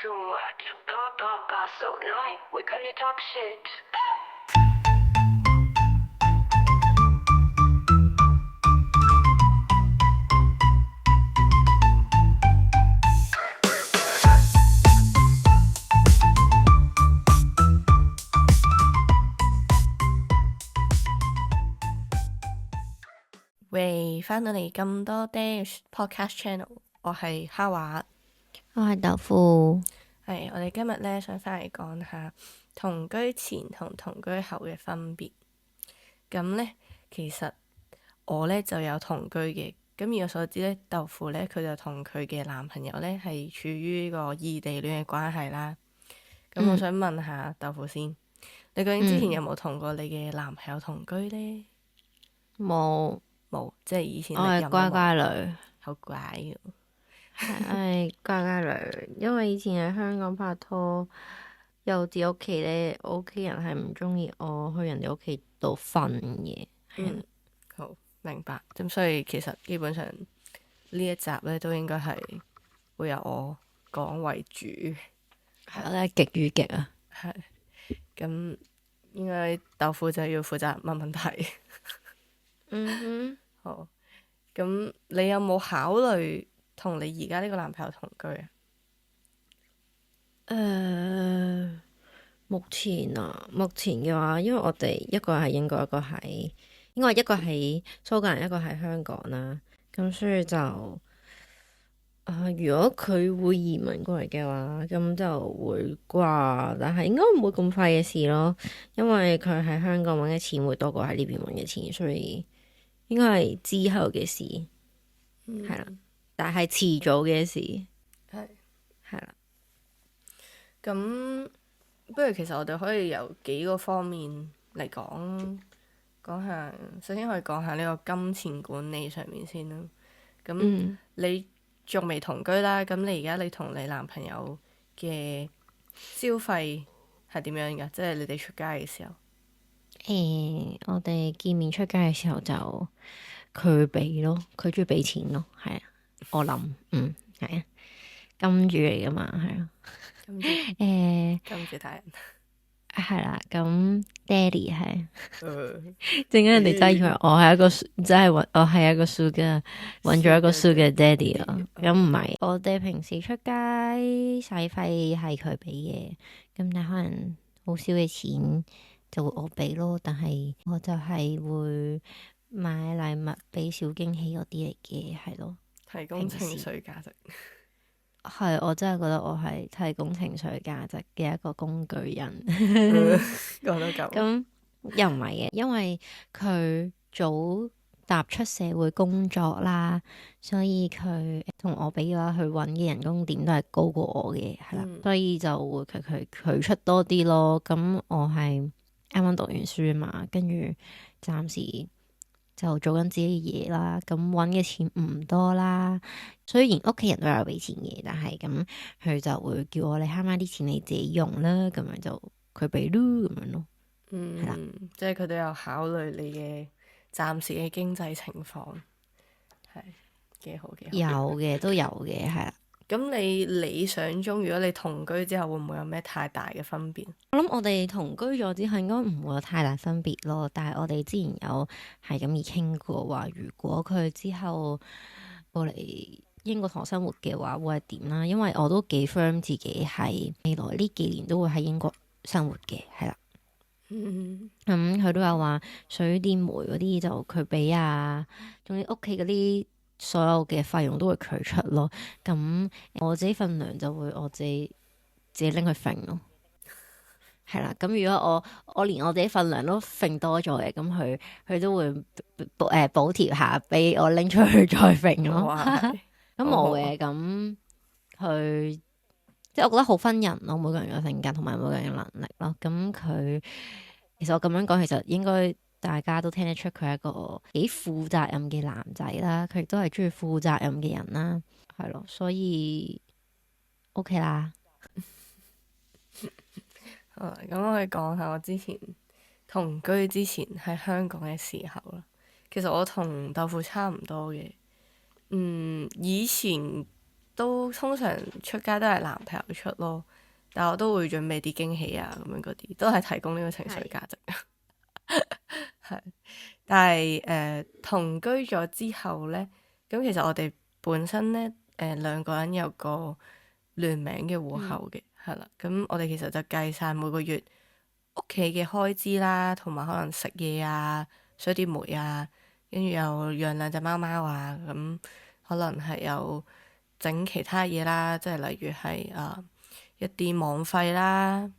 too much. Talk, got so annoying. We couldn't talk shit. 喂，翻到嚟咁多 Dash Podcast Channel，我係哈華，我係豆腐。係我哋今日咧想翻嚟講下同居前同同居後嘅分別。咁咧其實我咧就有同居嘅，咁以我所知咧，豆腐咧佢就同佢嘅男朋友咧係處於呢個異地戀嘅關係啦。咁我想問下豆腐先，你究竟之前有冇同過你嘅男朋友同居咧？冇，即係以前我係乖乖女，好乖嘅。係乖乖女。因為以前喺香港拍拖，幼稚屋企咧，我屋企人係唔中意我去人哋屋企度瞓嘅。好明白。咁所以其實基本上呢一集咧都應該係會由我講為主，係咧極與極啊。係咁應該豆腐就要負責問問題。好，咁你有冇考慮同你而家呢個男朋友同居啊？目前嘅話，因為我哋一個係英國，一個喺蘇格蘭，一個喺香港啦。咁所以就如果佢會移民過嚟嘅話，咁就會啩，但係應該唔會咁快嘅事咯。因為佢喺香港揾嘅錢會多過喺呢邊揾嘅錢，所以應該係之後嘅事，係啦。但係遲早嘅事，係啦。咁不如其實我哋可以由幾個方面嚟講下，首先可以講下呢個金錢管理上面先啦。咁你仲未同居啦，咁你而家你同你男朋友嘅消費係點樣㗎？即係你哋出街嘅時候。我哋見面出街嘅時候就佢俾咯，佢中意俾錢咯，係啊，我諗，係啊，金主嚟噶嘛，係啊，金主大人。係啦，咁爹哋係，陣間人哋真係以為我係一個真係我係一個 sugar 揾咗一個 sugar daddy 咯，咁唔係，我哋平時出街使費係佢俾嘅，咁但可能好少嘅錢就會我俾咯，但係我就係會買禮物俾小驚喜嗰啲嚟嘅，係咯，提供情緒價值。係，我真係覺得我係提供情緒價值嘅一個工具人。講得咁。咁又唔係嘅，因為佢早踏出社會工作啦，所以佢同我比嘅話，佢揾嘅人工點都係高過我嘅，係啦，所以就會佢出多啲咯。咁我係啱啱讀完書嘛，跟住暫時就做緊自己嘅嘢啦，咁揾嘅錢唔多啦。雖然屋企人都有俾錢嘅，但係咁佢就會叫我，你慳翻啲錢你自己用啦，咁樣就佢俾咯，咁樣咯。係啦，即係佢都有考慮你嘅暫時嘅經濟情況，係幾好嘅。都有嘅，係啦。咁你理想中，如果你同居之後，會唔會有咩太大嘅分別？我諗我哋同居咗之後，應該唔會有太大分別咯。但係我哋之前有係咁而傾過話，如果佢之後過嚟英國同我生活嘅話，會係點啦？因為我都幾 firm 自己係未來呢幾年都會喺英國生活嘅，係啦。佢都有話水電煤嗰啲就佢俾啊，仲有屋企嗰啲所有嘅費用都會佢出咯。咁我自己份糧就會我自己拎去揈咯。係啦，咁如果我連我自己份糧都揈多咗嘅，咁佢都會補貼下俾我拎出去再揈咯。咁冇嘅，咁佢即係我覺得好分人咯，每個人嘅性格同埋每個人嘅能力咯。咁佢其實我咁樣講，其實應該大家都聽得出佢係一個幾負責任嘅男仔啦。佢亦都係中意負責任嘅人啦，係咯，所以 OK 啦。咁我可以講下我之前同居之前喺香港嘅時候啦。其實我同豆腐差唔多嘅。以前都通常出街都係男朋友出咯，但我都會準備啲驚喜啊咁樣嗰啲，都係提供呢個情緒價值。係，但係同居咗之後咧，咁其實我哋本身咧兩個人有個聯名嘅戶口嘅，係啦，咁我哋其實就計晒每個月屋企嘅開支啦，同埋可能食嘢啊、水電煤啊，跟住又養兩隻貓貓啊，咁可能係有整其他嘢啦，即係例如係一啲網費啦、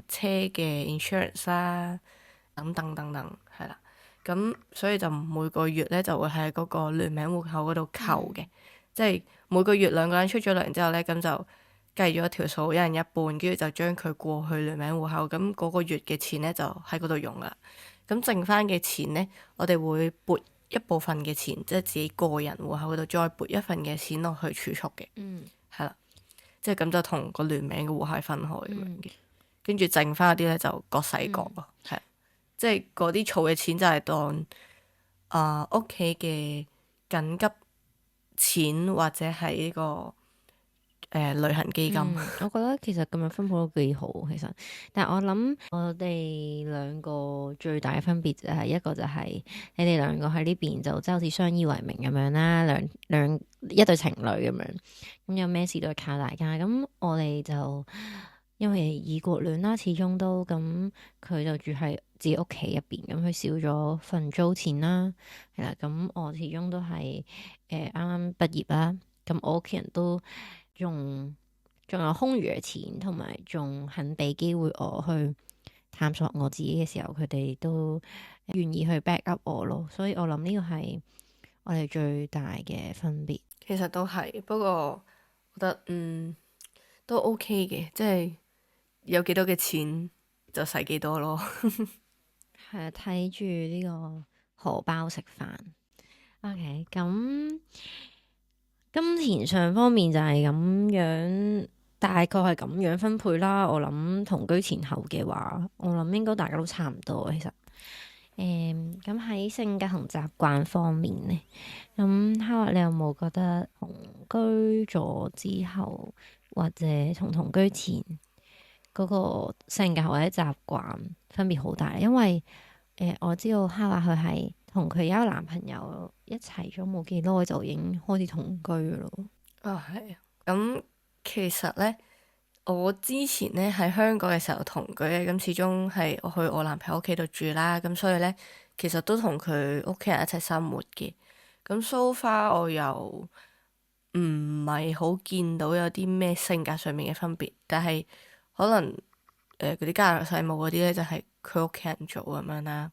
車嘅 insurance 啦，等等等等，係啦。咁所以就每個月咧就會喺嗰個聯名戶口嗰度扣嘅，即係每個月兩個人出咗糧之後咧，咁就計咗條數，一人一半，跟住就將佢過去聯名戶口，咁嗰個月嘅錢咧就喺嗰度用啦。咁剩翻嘅錢咧，我哋會撥一部分嘅錢，即係自己個人戶口嗰度再撥一份嘅錢落去儲蓄嘅，係啦，即係咁就同個聯名嘅戶口係分開咁樣嘅，跟住剩翻嗰啲咧就各使各咯，係。即係嗰啲儲嘅錢就係當屋企嘅緊急錢或者係呢個旅行基金。我覺得其實咁樣分配都幾好，其實。但係我諗我哋兩個最大嘅分別就係一個就係你哋兩個喺呢邊就即係好似相依為命咁樣啦，一對情侶咁樣，咁有咩事都係靠大家。咁我哋就因為異國戀啦，始終都咁佢就住喺自己屋企入邊，咁佢少咗份租錢啦，係啦。咁我始終都係啱啱畢業啦，咁我屋企人都仲有空餘嘅錢，同埋仲肯俾機會我去探索我自己嘅時候，佢哋都願意去 back up 我咯。所以我諗呢個係我哋最大嘅分別。其實都係，不過我覺得都 OK 嘅，即係有幾多嘅錢就使幾多咯。係啊，睇住呢個荷包食飯。OK，咁金錢上方面就係咁樣，大概係咁樣分配啦。我諗同居前後嘅話，我諗應該大家都差唔多。其實，咁喺性格同習慣方面呢，咁Howard你有冇覺得同居咗之後，或者同居前嗰個性格或者習慣分別好大？因為我知道Howard佢係同佢有一個男朋友一齊咗冇幾耐就已經開始同居咯。係啊，咁其實咧，我之前咧喺香港嘅時候同居咧，咁始終係我去我男朋友屋企度住啦，咁所以咧其實都同佢屋企人一齊生活嘅。咁 so far 我又唔係好見到有啲咩性格上面嘅分別，但係可能嗰啲家頭細務嗰啲咧就係佢屋企人做咁樣啦，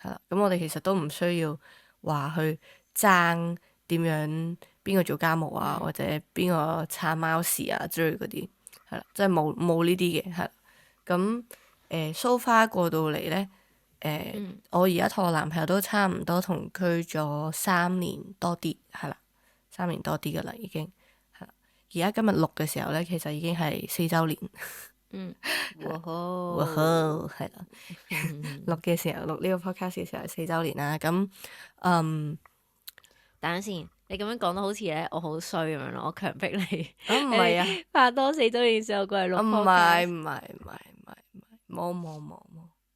係啦。咁我哋其實都唔需要話去爭點樣邊個做家務啊，或者邊個鏟貓屎啊之類嗰啲，係啦，即係冇呢啲嘅，係啦。咁so far 過到嚟咧，我而家同我男朋友都差唔多同居咗3年多啲，係啦，3年多啲噶啦已經，係啦。而家今日錄嘅時候咧，其實已經係4週年。哇呵，哇呵，係啦，錄嘅時候錄呢個 podcast 嘅時候係4週年啦。咁等陣先，你咁樣講得好似咧我好衰咁樣咯，我強迫你。唔係啊，拍多4週年時候過嚟錄 podcast。唔係，冇，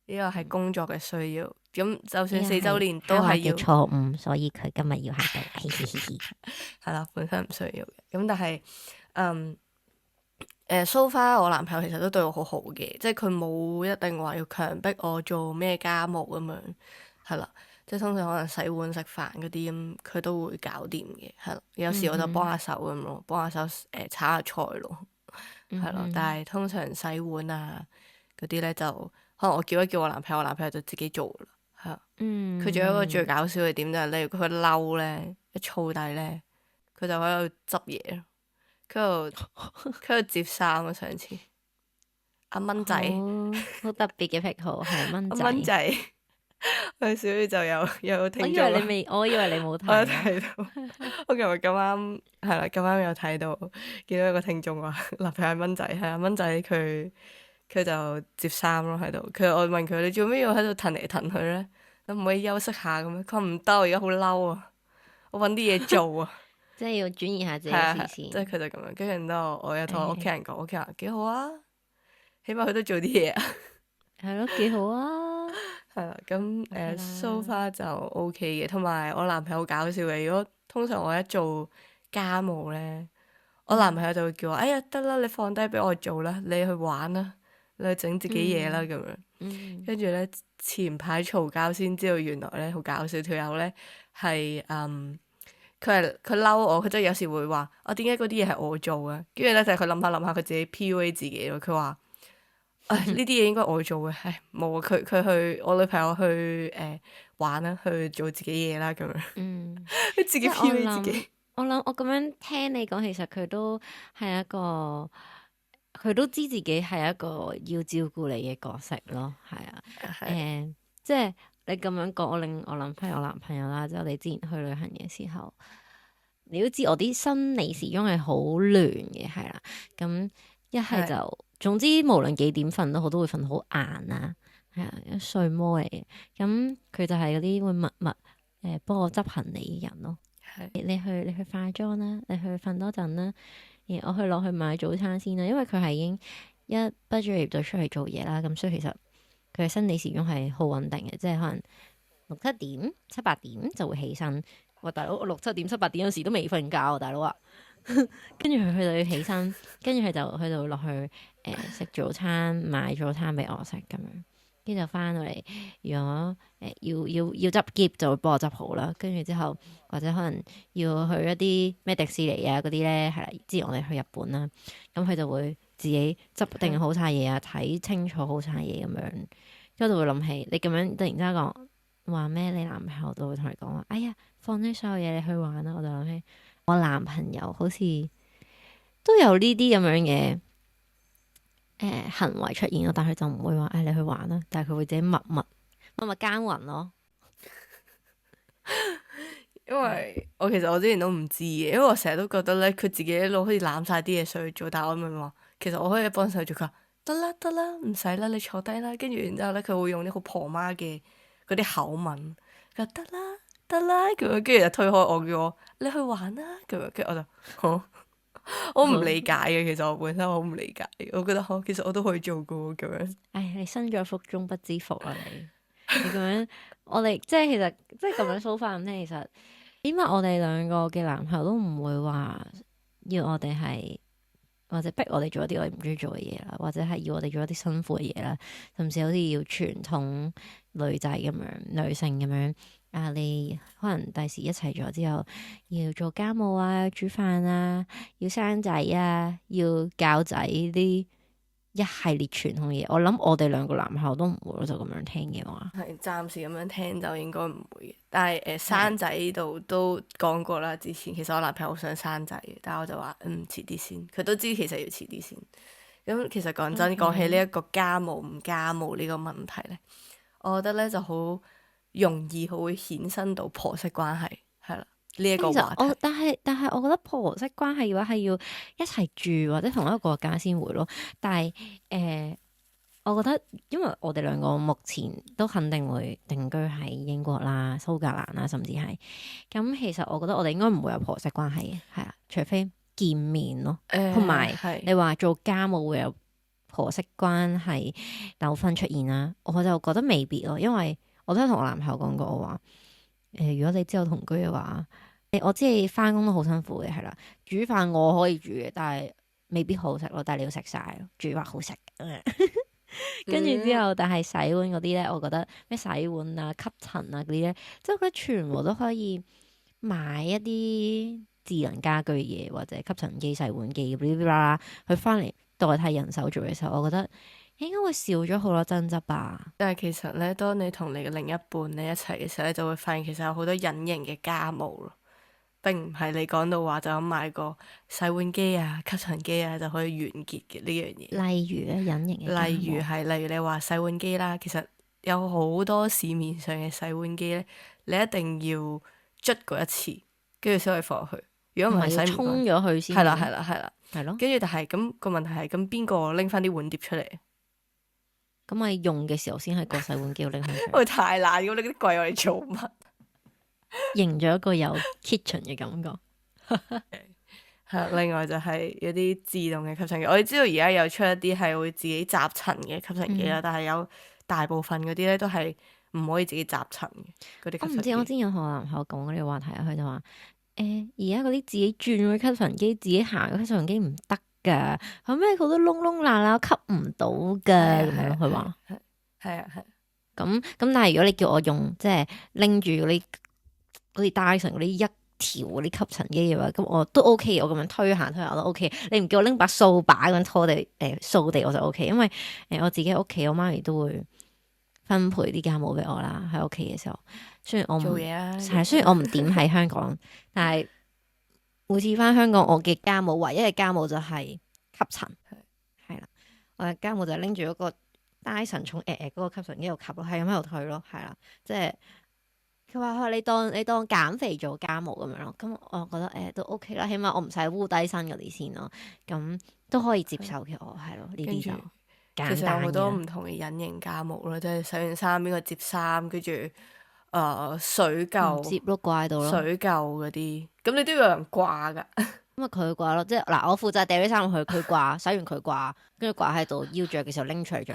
呢個係工作嘅需要。咁就算4週年都係要錯誤，所以佢今日要喺度。係啦，本身唔需要嘅。咁但係so far 我男朋友其實都對我好好嘅，即係佢冇一定話要強迫我做咩家務咁樣，係啦。即係通常可能洗碗食飯嗰啲咁，佢都會搞掂嘅，係啦。有時我就幫下手咁咯，幫下手炒下菜咯，係咯。但係通常洗碗啊嗰啲咧就可能我叫一叫我男朋友，我男朋友就自己做啦，係啊。佢仲有一個最搞笑嘅點就係，例如佢嬲咧，一燥底咧，佢就喺度執嘢咯。佢喺度接衫啊！上次阿蚊仔好特別嘅癖好係蚊仔。蚊仔佢小宇宙有聽眾。我以為你冇睇。我有睇到。我琴日咁啱係啦，咁啱有睇到，見到一個聽眾話男朋友係蚊仔，係啊，蚊仔佢就接衫咯喺度。我問佢，你做咩要喺度騰嚟騰去咧？你唔可以休息下咁樣？佢話唔得，我而家好嬲啊！我搵啲嘢做啊！即係要轉移下自己係啊，視線。即係佢就咁樣。跟住然之後，我又同我屋企人講，屋企人幾好啊，起碼佢都做啲嘢啊。係咯，幾好啊！係啦，咁係啦so far 就 OK 嘅。同埋我男朋友好搞笑嘅，如果通常我一做家務咧，我男朋友就會叫我：哎呀，得啦，你放低俾我做啦，你去玩啦，你去整自己嘢啦咁樣。跟住咧，前排嘈交先知道，原來咧好搞笑，條友咧係佢嬲我，佢真係有時會話：我點解嗰啲嘢係我做嘅？跟住咧就係佢諗下諗下，佢自己 PUA 自己咯。佢話：唉，呢啲嘢應該我做嘅，唉冇啊！佢去我女朋友去玩啦，去做自己嘢啦咁樣。佢自己 PUA 自己。我諗我咁樣聽你講，其實佢都係一個，佢都知自己係一個要照顧你嘅角色咯，係啊，即係你咁樣講，令我諗翻我男朋友啦，即係我哋之前去旅行嘅時候，你都知我啲生理時鐘係好亂嘅，係啦，咁一係就總之無論幾點瞓都好，都會瞓好晏啊，係啊，一睡魔嚟嘅，咁佢就係嗰啲會默默幫我執行李嘅人咯。你去化妝啦，你去瞓多陣啦，我去落去買早餐先啦。因為佢係已經一畢咗業就出嚟做嘢啦，咁所以其實佢嘅生理時鐘係好穩定嘅，即係可能7、8點就會起身。哇，大佬，我6、7點、7、8點有時都未瞓覺啊，大佬啊！跟住佢就要起身，跟住佢就落去食早餐，買早餐俾我食咁樣。跟住就翻到嚟，如果要執喼就會幫我執好啦。跟住之後或者可能要去一啲咩迪士尼啊嗰啲咧，係啦。之前我哋去日本啦，咁佢就會自己執定好晒嘢啊，睇清楚好晒嘢咁樣。跟住就會諗起你咁樣突然之間講話咩？你男朋友都會同你講話，哎呀，放低所有嘢你去玩啦。我就諗起我男朋友好似都有呢啲咁樣嘅行為出現咯，但係佢就唔會話你去玩啦，但係佢會自己默默耕耘咯。因為我其實我之前都唔知嘅，因為我成日都覺得咧，佢自己一路可以攬晒啲嘢上去做，但係我咪話其實我可以幫手做，佢話得啦得啦，唔使啦，你坐低啦。跟住然之後咧，佢會用啲好婆媽嘅嗰啲口吻，佢話得啦得啦咁樣，跟住就推開我，叫我你去玩啦咁樣，跟住我就好。我唔理解嘅，其實我本身好唔理解，我覺得其實我都可以做噶咁樣。唉，你身在福中不知福啊！你咁樣，我哋即係其實即係咁樣數法咁聽，其實點解我哋兩個嘅男朋友都唔會話要我哋係或者逼我哋做一啲我哋唔中意做嘅嘢啦，或者係要我哋做一啲辛苦嘅嘢啦，甚至好似要傳統女仔咁樣、女性咁樣。你可能第時一齊咗之後，要做家務啊，要煮飯啊，要生仔啊，要教仔啲一系列傳統嘢。我諗我哋兩個男朋友都唔會咯，就咁樣聽嘅話。係暫時咁樣聽就應該唔會嘅，但係生仔呢度都講過啦。之前其實我男朋友好想生仔嘅，但係我就話遲啲先。佢都知其實要遲啲先。咁其實講真，講起呢一個家務唔家務呢個問題咧，我覺得咧就好容易會衍生到婆媳關係，係啦呢一個話題。但係我覺得婆媳關係嘅話係要一齊住或者同一個國家先會咯。但係我覺得因為我哋兩個目前都肯定會定居喺英國啦、蘇格蘭啦，甚至係咁。其實我覺得我哋應該唔會有婆媳關係嘅，係啊，除非見面咯，同埋你話做家務會有婆媳關係糾紛出現啦，我就覺得未必咯，因為我都同我男朋友講過，我話如果你之後同居嘅話，我知你翻工都好辛苦嘅，係啦，煮飯我可以煮嘅，但係未必好食咯，但係你要食晒咯，煮飯好食。跟住之後，但係洗碗嗰啲咧，我覺得咩洗碗啊、吸塵啊嗰啲咧，即係我覺得全部都可以買一啲智能家居嘢或者吸塵機、洗碗機去翻嚟代替人手做嘅時候，我覺得應該會少咗好多爭執吧。但係其實咧，當你同你嘅另一半你一齊嘅時候咧，就會發現其實有好多隱形嘅家務咯，並唔係你講到話就咁買個洗碗機啊、吸塵機啊就可以完結嘅呢樣嘢。例如咧，隱形嘅家務，例如你話洗碗機啦，其實有好多市面上嘅洗碗機咧，你一定要捽過一次，跟住先可以放入去。如果唔係洗唔乾，沖咗佢先。係啦。係咯。跟住但係咁個問題係，咁邊個拎翻啲碗碟出嚟？咁咪用嘅時候先係個洗碗機拎翻出嚟。喂，太難，咁你啲櫃我哋做乜？營咗一個有 kitchen 嘅感覺。係另外就係有啲自動嘅吸塵機，我哋知道而家有出一啲係會自己集塵嘅吸塵機啦，但係有大部分嗰啲咧都係唔可以自己集塵嘅嗰啲吸塵機。我唔知，我之前有同我男朋友講呢個話題啊，佢就話而家嗰啲自己轉嗰啲吸塵機，自己行嗰啲吸塵機唔得㗎，後尾好多窿窿罅罅吸唔到㗎咁樣咯。佢話係啊係。咁，但係如果你叫我用即係拎住嗰啲Dyson嗰啲一條嗰啲吸塵機嘅話，咁我都 OK，我咁樣推下我都 OK。你唔叫我拎把掃把咁樣拖地掃地我就 OK，因為我自己喺屋企，我媽咪都會分配啲家務俾我啦。喺屋企嘅時候，雖然我唔做嘢啊，雖然我唔點喺香港，但係每次翻香港，我嘅家務唯一嘅家務就係吸塵，係啦，我嘅家務就係拎住嗰個Dyson重嗰個吸塵機度吸咯，係咁喺度推咯，係啦，即係佢話你當減肥做家務咁樣咯，咁我覺得都 OK 啦，起碼我唔使烏低身嗰啲先咯，咁都可以接受嘅，我係咯，呢啲就簡單嘅。其實有好多唔同嘅隱形家務咯，即係洗完衫邊個摺衫，跟住水垢摺咯，掛喺度咯，水垢嗰啲，咁你都要有人掛㗎。咁啊佢掛咯，即係嗱，我負責掉啲衫落去，佢掛，洗完佢掛，跟住掛喺度，要着嘅時候拎出嚟着。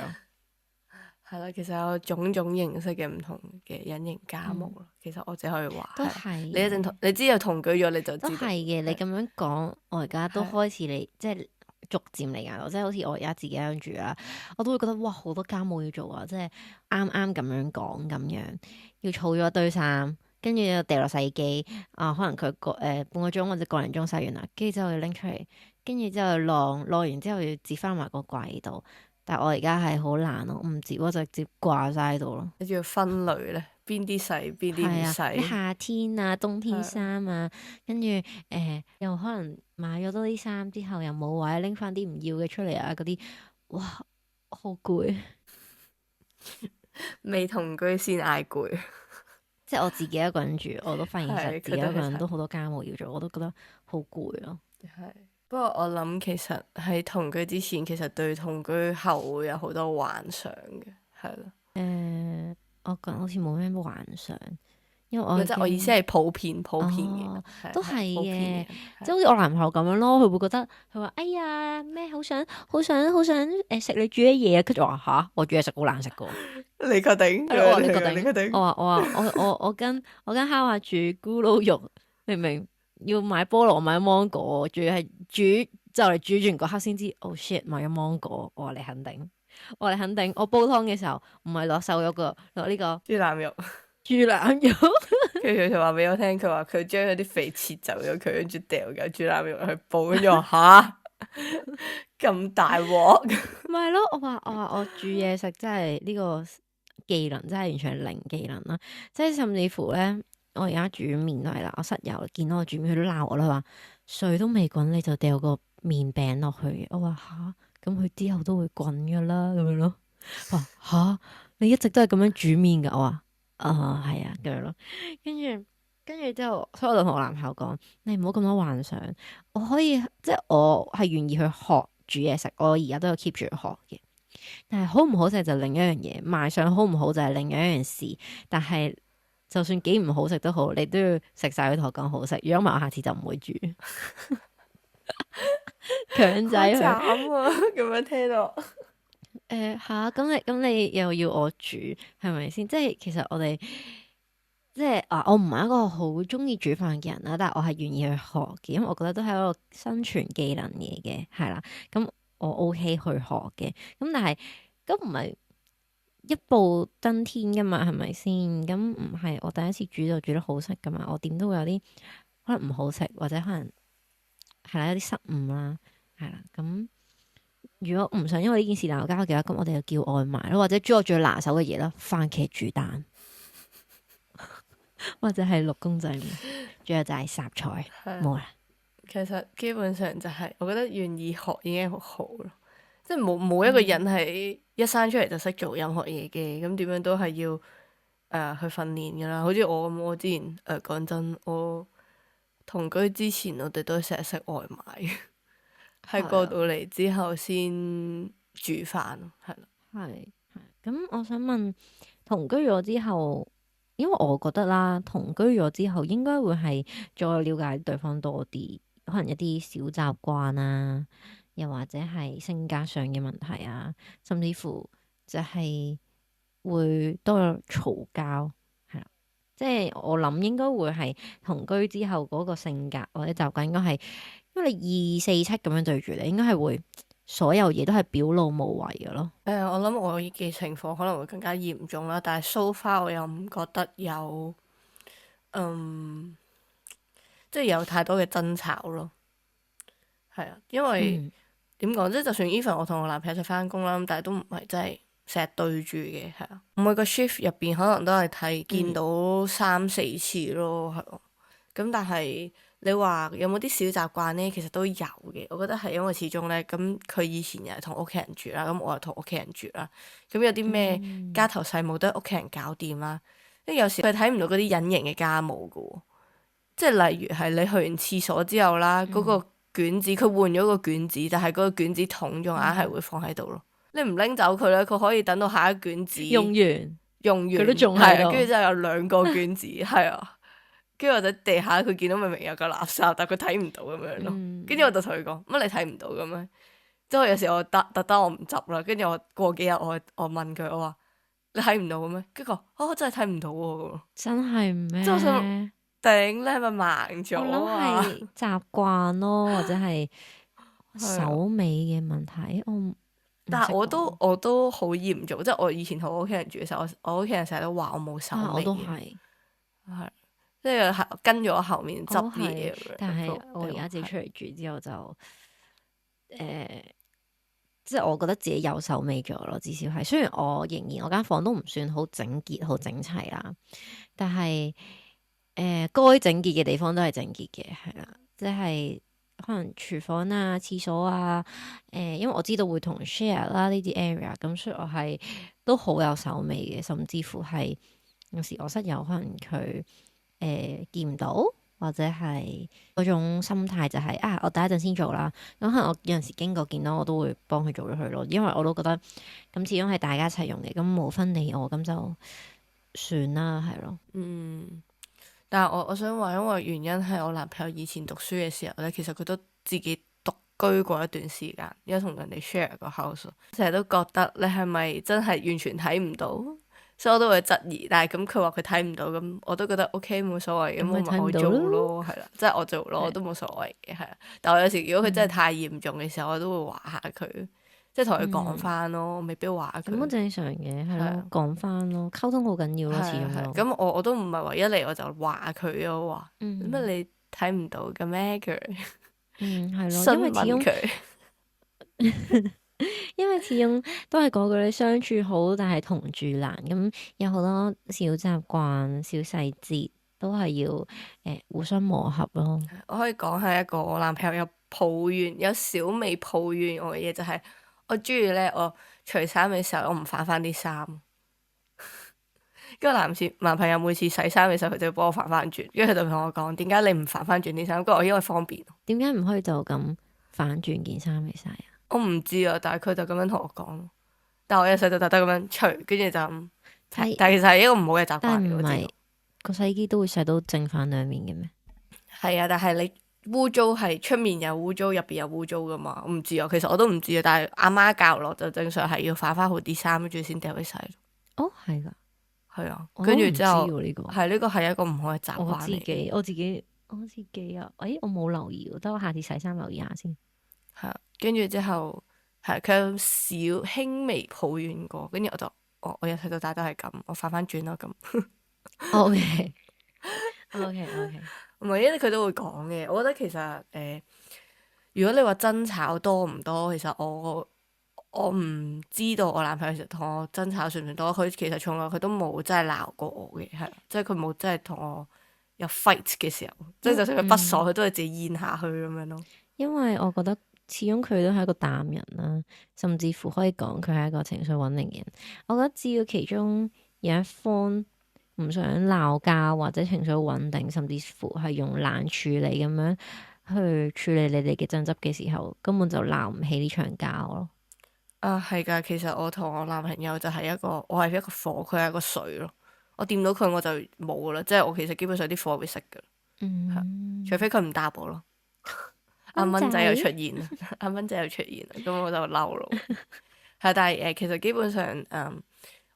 係啦，其實有種種形式嘅唔同嘅隱形家務咯。其實我只可以話，都係你一定你知有同居咗你就知道。都係嘅，你咁樣講，我而家都開始即係逐漸理解到，即係好似我而家自己一個人住啦，我都會覺得哇好多家務要做啊！即係啱啱咁樣講咁樣，要儲咗一堆衫，跟住又掉落洗衣機啊，可能佢半個鐘或者個零鐘洗完啦，跟住之後要拎出嚟，跟住之後晾完之後要折翻埋個櫃度。但係我而家係好難咯，唔接我就直接掛晒喺度咯。你仲要分類咧，邊啲洗邊啲唔洗。夏天啊，冬天衫啊，跟住又可能買咗多啲衫之後又冇位拎翻啲唔要嘅出嚟啊，嗰啲哇好攰。未同居先嗌攰。即係我自己一個人住，我都發現其實自己一個人都好多家務要做，我都覺得好攰咯。係。不過我諗其實喺同居之前，其實對同居後會有好多幻想嘅，係咯。我覺得好似冇咩幻想，因為即係我意思係普遍嘅，都係嘅，即係好係似我男朋友咁樣咯。佢會覺得佢話哎呀咩好想食你煮嘅嘢啊，跟住我話吓，我煮嘢食好難食噶。你確定？我話你確定？我話我跟烤下煮咕嚕肉，明明要買菠蘿買芒果，仲要係就嚟煮完嗰刻先知，oh shit 買咗芒果。我話你肯定，我煲湯嘅時候唔係落瘦肉噶，落呢個豬腩肉。豬腩肉。跟住佢話俾我聽，佢話佢將嗰啲肥切走咗，佢跟住掉嚿豬腩肉去煲，跟住我吓咁大鑊。唔係咯，我話我煮嘢食真係呢個技能真係完全係零技能啦，即係甚至乎咧，我而家煮麵都係啦，我室友見到我煮麵，佢都鬧我啦，話水都未滾你就掉個麵餅落去嘅，我話吓，咁佢之後都會滾噶啦，咁樣咯，話吓，你一直都係咁樣煮麵噶，我話係啊，咁樣咯，跟住之後，所以我就同我男朋友講，你唔好咁多幻想，我可以即係我係願意去學煮嘢食，我而家都有 keep 住去學嘅。但係好唔好食就另一樣嘢，賣相好唔好就係另一樣事。但係就算幾唔好食都好，你都要食晒佢同我講好食。如果唔係，我下次就唔會煮。強仔慘啊！咁樣聽到咁你又要我煮係咪先？即係其實我哋即係我唔係一個好中意煮飯嘅人啦，但係我係願意去學嘅，因為我覺得都係一個生存技能嚟嘅，係啦。咁我 OK 去學嘅，咁但係咁唔係一步登天噶嘛，係咪先？咁唔係我第一次煮就煮得好食噶嘛，我點都會有啲可能唔好食，或者可能係啦有啲失誤啦，係啦。咁如果唔想因為呢件事鬧交嘅話，咁我哋就叫外賣咯，或者煮我最拿手嘅嘢啦，番茄煮蛋，或者係綠公仔麵，仲有就係雜菜，冇啦。其實基本上就係，我覺得願意學已經好好咯，即係冇一個人係一生出嚟就識做任何嘢嘅，咁點樣都係要去訓練噶啦。好似我咁，我之前講真，我同居之前我哋都成日食外賣，係過到嚟之後先煮飯咯，係啦。係咁，我想問同居咗之後因為我覺得啦，同居咗之後應該會係再了解對方多啲，可能一啲小習慣啊，又或者係性格上嘅問題啊，甚至乎就係會多咗嘈交，係啦，即係我諗應該會係同居之後嗰個性格或者習慣應該係，因為你247咁樣對住你，應該係會所有嘢都係表露無遺嘅咯。我諗我嘅情況可能會更加嚴重啦，但係 so far 我又唔覺得有，即係有太多嘅爭吵咯。係啊，因為點講，即係就算 even 我同我男朋友一齊翻工啦，咁但係都唔係真係成日對住嘅，係啊。每個 shift 入邊可能都係見到3-4次咯，係咯。咁但係你話有冇啲小習慣呢？其實都有嘅。我覺得係因為始終呢，咁佢以前又係同屋企人住啦，咁我又同屋企人住啦。咁有啲咩家頭細務都係屋企人搞掂啦。即係有時佢睇唔到嗰啲隱形嘅家務噶喎，即係例如係你去完廁所之後啦，嗰個卷紙佢換咗個卷紙，但係嗰個卷紙筒仲硬係會放喺度咯。你唔拎走佢咧，佢可以等到下一卷紙用完佢都仲喺度，跟住之後有2個卷紙，係啊。跟住或者地下佢見到明明有個垃圾，但係佢睇唔到咁樣咯。跟住我就同佢講：乜你睇唔到嘅咩？即係有時我特登我唔執啦。跟住我過幾日我問佢，我話你睇唔到嘅咩？跟住佢話：我真係睇唔到喎。真係咩？即係我想頂，你係咪盲咗啊？我諗係習慣咯，或者係手尾嘅問題。但係我都好嚴重，即係我以前同我屋企人住嘅時候，我屋企人成日都話我冇手尾。我都係。係。即係跟咗我後面執嘢，但係我而家自己出嚟住之後就，即係我覺得自己有手尾咗咯。至少係，雖然我仍然我間房都唔算好整潔、好整齊啦，但係該整潔嘅地方都係整潔嘅，係啦，即係可能廚房啊、廁所啊，因為我知道會同 share 啦呢啲 area，咁所以我係都好有手尾嘅，甚至乎係有時我室友可能佢。見唔到，或者係嗰種心態就係我等一陣先做啦。咁可能我有陣時經過見到我都會幫佢做咗佢咯，因為我都覺得咁始終係大家一齊用嘅，咁無分你我，咁就算啦，係咯。但係我想話，因為原因係我男朋友以前讀書嘅時候咧，其實佢都自己獨居過一段時間，因為同人哋 share 個 house，成日都覺得你係咪真係完全睇唔到？所以我都會質疑，但係咁佢話佢睇唔到，咁我都覺得 OK 冇所謂，咁我咪我做咯，係啦，即係我做咯，我都冇所謂嘅，係啊。但我有時如果佢真係太嚴重嘅時候，我都會話下佢，即係同佢講翻咯，未必話佢。咁都正常嘅，係咯，講翻咯，溝通好緊要咯，始終都。咁我都唔係話一嚟我就話佢咯，話乜你睇唔到嘅咩佢？係咯，因為因為始終都係嗰句，你相處好，但係同住難。咁有好多小習慣、小細節都係要互相磨合咯。我可以講係一個我男朋友有抱怨，有小微抱怨我嘅嘢，就係我中意咧，我除衫嘅時候我唔反翻啲衫。跟住男朋友每次洗衫嘅時候，佢就要幫我反翻轉，跟住佢就同我講：點解你唔反翻轉啲衫？跟住我因為方便。點解唔可以就咁反轉件衫嚟晒啊？我唔知啊，但係佢就咁樣同我講。但係我有時就特登咁樣除，跟住就但係其實係一個唔好嘅習慣。但係唔係個洗衣機都會洗到正反兩面嘅咩？係啊，但係你污糟係出面有污糟，入邊有污糟噶嘛？我唔知啊，其實我都唔知啊。但係阿媽教落就正常係要反翻好啲衫，跟住先掉去洗。哦，係噶，係啊，跟住之後呢個係呢個係一個唔好嘅習慣嚟。我自己啊，我冇留意，等我下次洗衫留意下先。係啊，跟住之後係佢有少輕微抱怨過，跟住我由細到大都係咁，我反翻轉咯咁。OK，唔係，因為佢都會講嘅。我覺得其實如果你話爭吵多唔多，其實我唔知道我男朋友其實同我爭吵算唔算多。佢其實從來佢都冇真係鬧過我嘅，係即係佢冇真係同我有 fight 嘅時候，即係就算佢不爽，佢都係自己咽下去咁樣咯。因為我覺得。始終佢都係一個淡人啦，甚至乎可以講佢係一個情緒穩定嘅人。我覺得只要其中有一方唔想鬧交或者情緒穩定，甚至乎係用冷處理咁樣去處理你哋嘅爭執嘅時候，根本就鬧唔起呢場交咯。係㗎，其實我同我男朋友就係我係一個火，佢係一個水咯。我掂到佢我就冇噶啦，即係我其實基本上啲火會熄噶，除非佢唔答我咯。阿蚊仔又出現啦，阿蚊仔又出現啦，咁我就嬲咯。係，但係其實基本上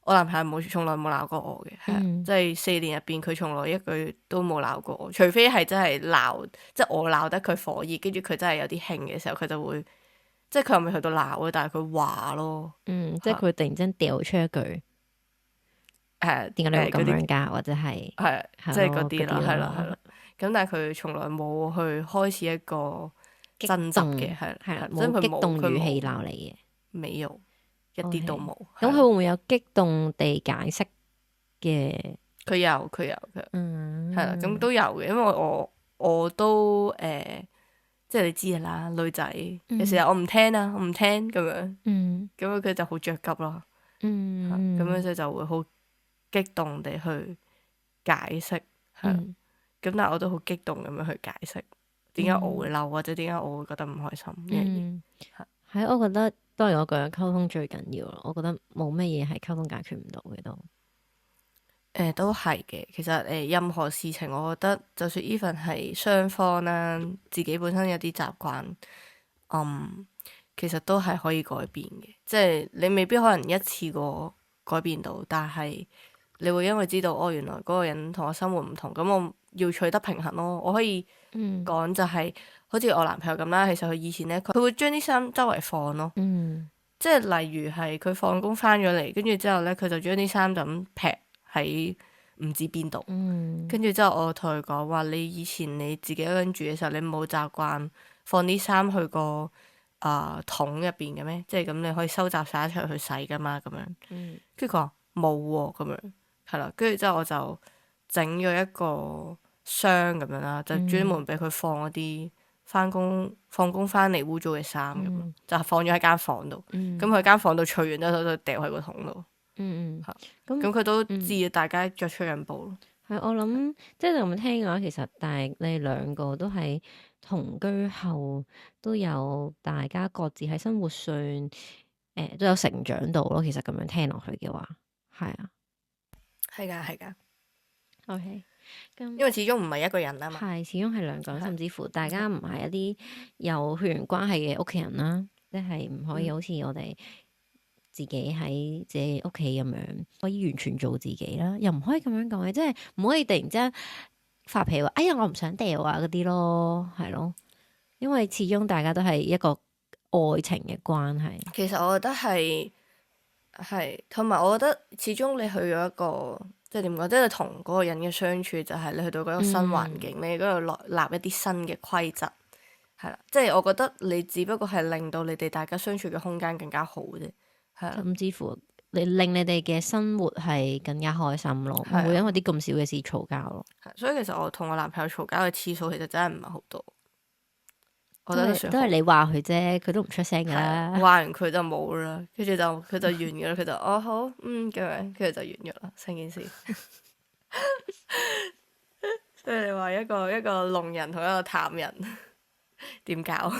我男朋友從來冇鬧過我嘅，係即係4年入邊佢從來一句都冇鬧過我，除非係真係鬧，即係我鬧得佢火熱，跟住佢真係有啲興嘅時候，佢就會，即係佢又未去到鬧，但係佢話咯，即係佢突然之間掉出一句，點解你會咁樣㗎？或者係即係嗰啲啦，係啦，咁但係佢從來冇去開始一個爭執嘅，係啦，冇激動語氣鬧你嘅，沒有。一啲都冇。咁佢會唔會有激動地解釋嘅？佢有，係啦，咁都有嘅，因為我都即係你知㗎啦，女仔有時候我唔聽啊，我唔聽咁樣，咁佢就好着急咯，咁樣所以就會好激動地去解釋，咁但係我都好激動咁樣去解釋點解我會嬲，或者點解我會覺得唔開心呢樣嘢。係，我覺得當然我覺得溝通最緊要咯。我覺得冇乜嘢係溝通解決唔到嘅都。都係嘅。其實任何事情，我覺得就算 even 係雙方啦，自己本身有啲習慣，其實都係可以改變嘅。即係你未必可能一次過改變到，但係你會因為知道哦，原來嗰個人同我生活唔同，咁我要取得平衡咯。我可以講就係、好似我男朋友咁啦，其實佢以前咧，佢會將啲衫周圍放咯，即係例如係佢放工翻咗嚟，跟住之後咧，佢就將啲衫就咁劈喺唔知邊度，跟住之後我同佢講話，你以前你自己一個人住嘅時候，你冇習慣放啲衫去個桶入邊嘅咩？即係咁你可以收集晒一齊去洗噶嘛，咁樣，跟住佢話冇喎，咁樣係啦，跟住之後我就整咗一個箱咁樣啦，就專門俾佢放嗰啲放工翻嚟污糟嘅衫咁樣，就放咗喺間房度。咁佢間房度除完之後就掉喺個桶度。咁佢都知大家作出讓步咯。係我諗，即係你咁聽嘅話，其實但係你兩個都係同居後都有大家各自喺生活上都有成長到咯。其實咁樣聽落去嘅話，係啊，係㗎。OK。因為始終唔係一個人啊嘛，係始終係兩個人，甚至乎大家唔係一啲有血緣關係嘅屋企人啦，即係唔可以好似我哋自己喺自己屋企咁樣，可以完全做自己啦，又唔可以咁樣講嘅，即係唔可以突然之間發脾氣話，哎呀我唔想掉啊嗰啲咯，係咯，因為始終大家都係一個愛情嘅關係。其實我覺得係，同埋我覺得始終你去咗一個。即係點講？即係同嗰個人嘅相處，就係你去到嗰個新環境，你嗰度立一啲新嘅規則，係啦。即係我覺得你只不過係令到你哋大家相處嘅空間更加好啫，係啦。甚至乎你令你哋嘅生活係更加開心咯，唔會因為啲咁少嘅事嘈交咯。所以其實我同我男朋友嘈交嘅次數其實真係唔係好多。我覺得都係你話佢啫，佢都唔出聲噶啦。話完佢就冇啦，跟住佢就完噶啦，佢就哦好咁樣，跟住就完咗啦，成件事。即係你話一個聾人同一個淡人點搞？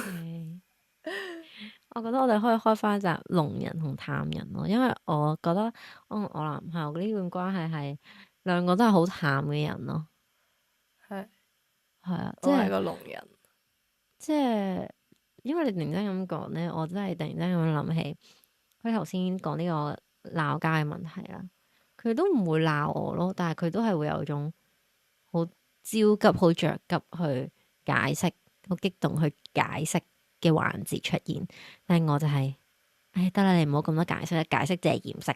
我覺得我哋可以開翻一集聾人同淡人咯，因為我覺得我同我男朋友呢段關係係兩個都係好淡嘅人咯。係啊，即係個聾人。即係，因為你突然間咁講咧，我真係突然間咁樣諗起，佢頭先講呢個鬧交嘅問題啦，佢都唔會鬧我咯，但係佢都係會有種好焦急、好着急去解釋、好激動去解釋嘅環節出現，但係我就係，唉得啦，你唔好咁多解釋啦，解釋就係掩飾。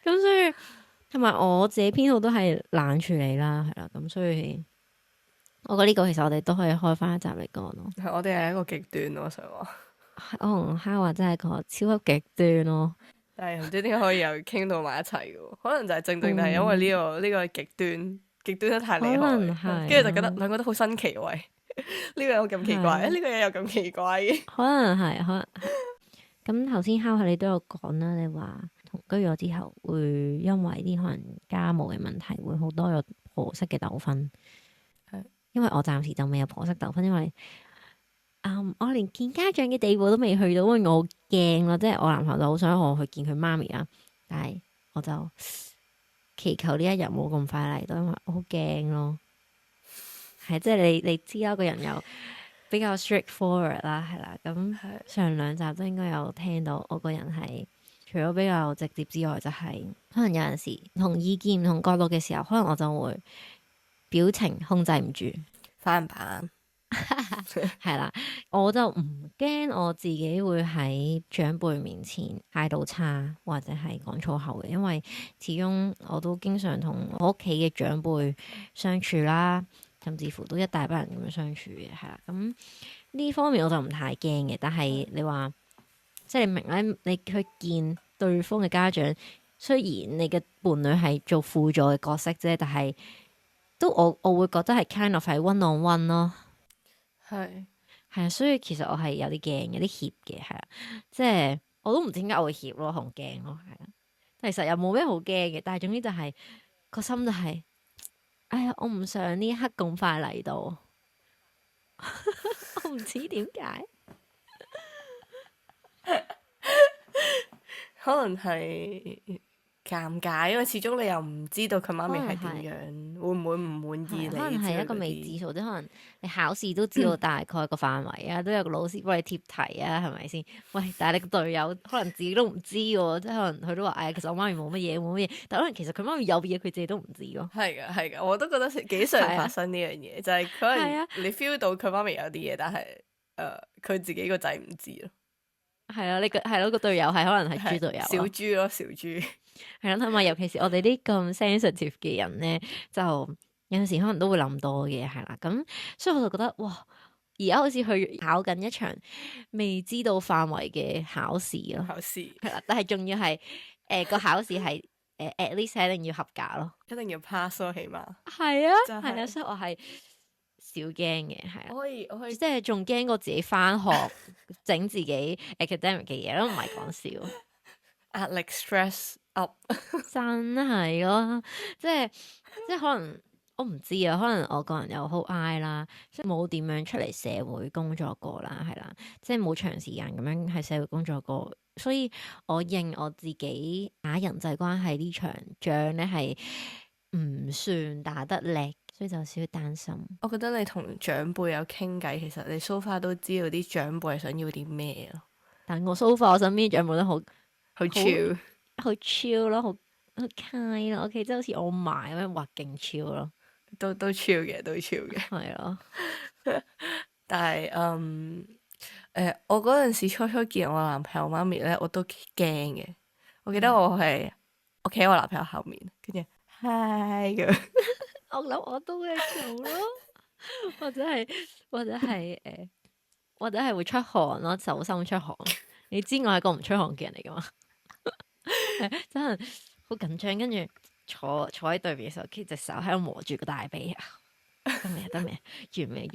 咁所以同埋我自己偏好都係冷處理啦，係啦，咁所以。我覺得呢個其實我哋都可以開翻一集嚟講咯。我哋係一個極端咯，我想話。我同哈華真係個超級極端咯。但係唔知點解可以又傾到埋一齊嘅，可能就係正係因為呢個極端得太厲害，跟住就覺得兩個都好新奇喂。呢個有咁奇怪，呢個嘢又咁奇怪嘅。可能係。咁頭先哈華你都有講啦，你話同居咗之後會因為啲可能家務嘅問題，會好多有婆媳嘅糾紛。因為我暫時就未有婆媳糾紛，因為我連見家長嘅地步都未去到，因為我好驚咯，即係我男朋友就好想我去見佢媽咪啊，但係我就祈求呢一日冇咁快嚟到，因為我好驚咯。係即係你知啦，個人又比較 straightforward 啦，係啦。咁上兩集都應該有聽到，我個人係除咗比較直接之外，就係可能有陣時同意見唔同角度嘅時候，可能我就會表情控制唔住，翻版。係啦，我就唔驚我自己會喺長輩面前態度差或者係講粗口嘅，因為始終我都經常同我屋企嘅長輩相處啦，甚至乎都一大班人咁樣相處嘅，係啦。咁呢方面我就唔太驚嘅，但係你話即係你明咧，你去見對方嘅家長，雖然你嘅伴侶係做輔助嘅角色啫，但係都我會覺得係 kind of 係 one on one 咯。係啊，所以其實我係有啲驚，有啲怯嘅，係啊，即係我都唔知點解我會怯咯，同驚咯，係啊。其實又冇咩好驚嘅，但係總之就係個心就係，哎呀，我唔想呢一刻咁快嚟到，我唔知點解，可能係尷尬，因為始終你又唔知道佢媽咪係點樣，會唔會唔滿意你？可能係一個未知數，即可能你考試都知道大概個範圍啊，都有個老師幫你貼題啊，係咪先？喂，但係你個隊友可能自己都唔知喎，即係可能佢都話，哎，其實我媽咪冇乜嘢，冇乜嘢，但可能其實佢媽咪有嘢，佢自己都唔知咯。係噶，係噶，我都覺得幾常發生呢樣嘢，就係可能你 feel 到佢媽咪有啲嘢，但係佢自己個仔唔知咯。係啊，你係咯，個隊友係可能係豬隊友，小豬咯，小豬。係啦，同埋尤其是我哋啲咁 sensitive 嘅人咧，就有陣時可能都會諗多嘅，係啦。咁所以我就覺得，哇！而家好似去考緊一場未知道範圍嘅考試咯。考試係啦，但係仲要係個考試係at least 一定要合格咯，一定要 pass 咯，起碼。係啊，係啊，所以我係少驚嘅，係啊。我可以，即係仲驚過自己返學整自己 academic 嘅嘢都唔係講笑。壓力 stress up 真係咯，即係可能我唔知啊，可能我個人又好 I 啦，即係冇點樣出嚟社會工作過啦，係啦，即係冇長時間咁樣喺社會工作過，所以我認我自己打人際關係呢場仗咧係唔算打得叻，所以就有少少擔心。我覺得你同長輩有傾偈，其實你 so far 都知道啲長輩係想要啲咩咯。但我 so far 我身邊長輩都好 chill，好 chill 咯，好 kind 咯，OK，即係好似我嫲咁樣，話勁 chill 咯，都 chill 嘅，都 chill 嘅，係咯。但係我嗰陣時初初見我男朋友媽咪咧，我都驚嘅。我記得我係我企喺我男朋友後面，跟住 hi 咁。我諗我都會做咯，或者係會出汗咯，手心出汗。你知我係個唔出汗嘅人嚟噶嘛？真係好緊張，跟住坐喺對面嘅時候，跟住隻手喺度磨住個大髀啊！得未？完未？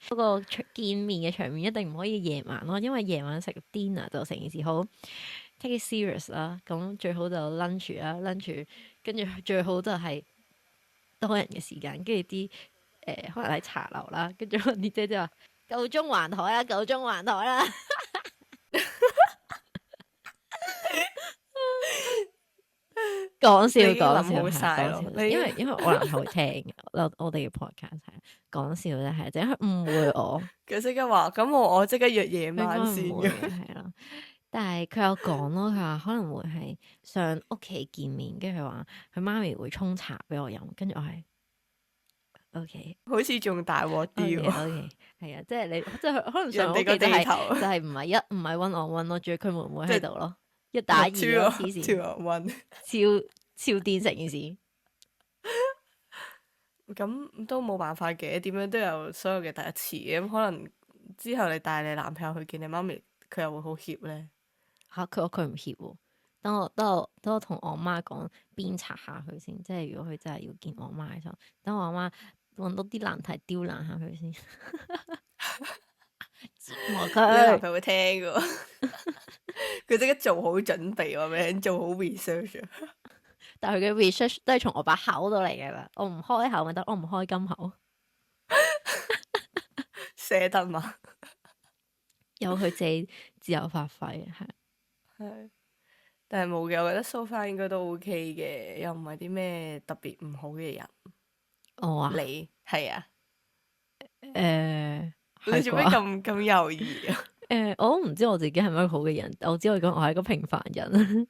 不過見面嘅場面一定唔可以夜晚咯，因為夜晚食 dinner 就成件事好 take it serious 啦。咁最好就 lunch 啦，lunch 跟住最好就係多人嘅時間，跟住啲可能喺茶樓啦，跟住啲姐姐話夠鐘還台啦，夠鐘還台啦。講笑，因為我男朋友會聽我哋嘅 podcast 係講笑啫，係即係誤會我。佢即刻話咁我即刻約夜晚先嘅，係咯。但係佢有講咯，佢話可能會係上屋企見面，跟住佢話佢媽咪會沖茶俾我飲，跟住我係 OK，好似仲大鑊啲喎。OK，係啊，即係你即係可能上屋企就係唔係 one on one 咯，仲要佢妹妹喺度咯。一打二咯，黐線，超癲成件事。咁都冇辦法嘅，點樣都有所有嘅第一次嘅。咁可能之後你帶你男朋友去見你媽咪，佢又會好怯咧。嚇，佢話佢唔怯喎。等我同我媽講鞭策下佢先。即係如果佢真係要見我媽嘅時候，等我阿媽揾到啲難題刁難下佢先。你男朋友會聽嘅喎，佢即刻做好準備喎，俾人做好 research。但係佢嘅 research 都係從我把口度嚟嘅啦，我唔開口咪得，我唔開金口。捨得嘛？由佢自己自由發揮，係。但係冇嘅，我覺得 so far 應該都 OK 嘅，又唔係啲咩特別唔好嘅人。我啊，你係啊？係你做咩啩？咁猶豫啊？我都唔知我自己係咪一個好嘅人，我只可以講我係一個平凡人。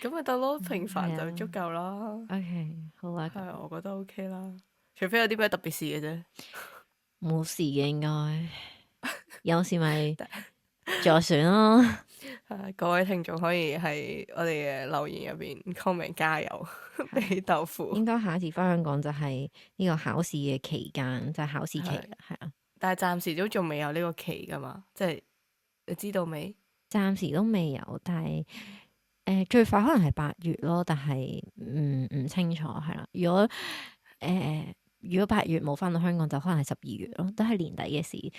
咁咪得咯，平凡係啊就足夠啦。 OK，好啊，係啊，我覺得 OK 啦，除非有啲咩特別事嘅啫。冇事嘅應該，有事咪再算咯。各位聽眾可以喺我哋嘅留言入邊 comment 加油俾豆腐。應該下一次翻香港就係呢個考試嘅期間，就係、考試期係啦，係啊，但係暫時都仲未有呢個期噶嘛，即係你知道未？暫時都未有，但係最快可能係8月咯，但係唔清楚係啦。如果8月冇翻到香港，就可能係12月咯，都係年底嘅事。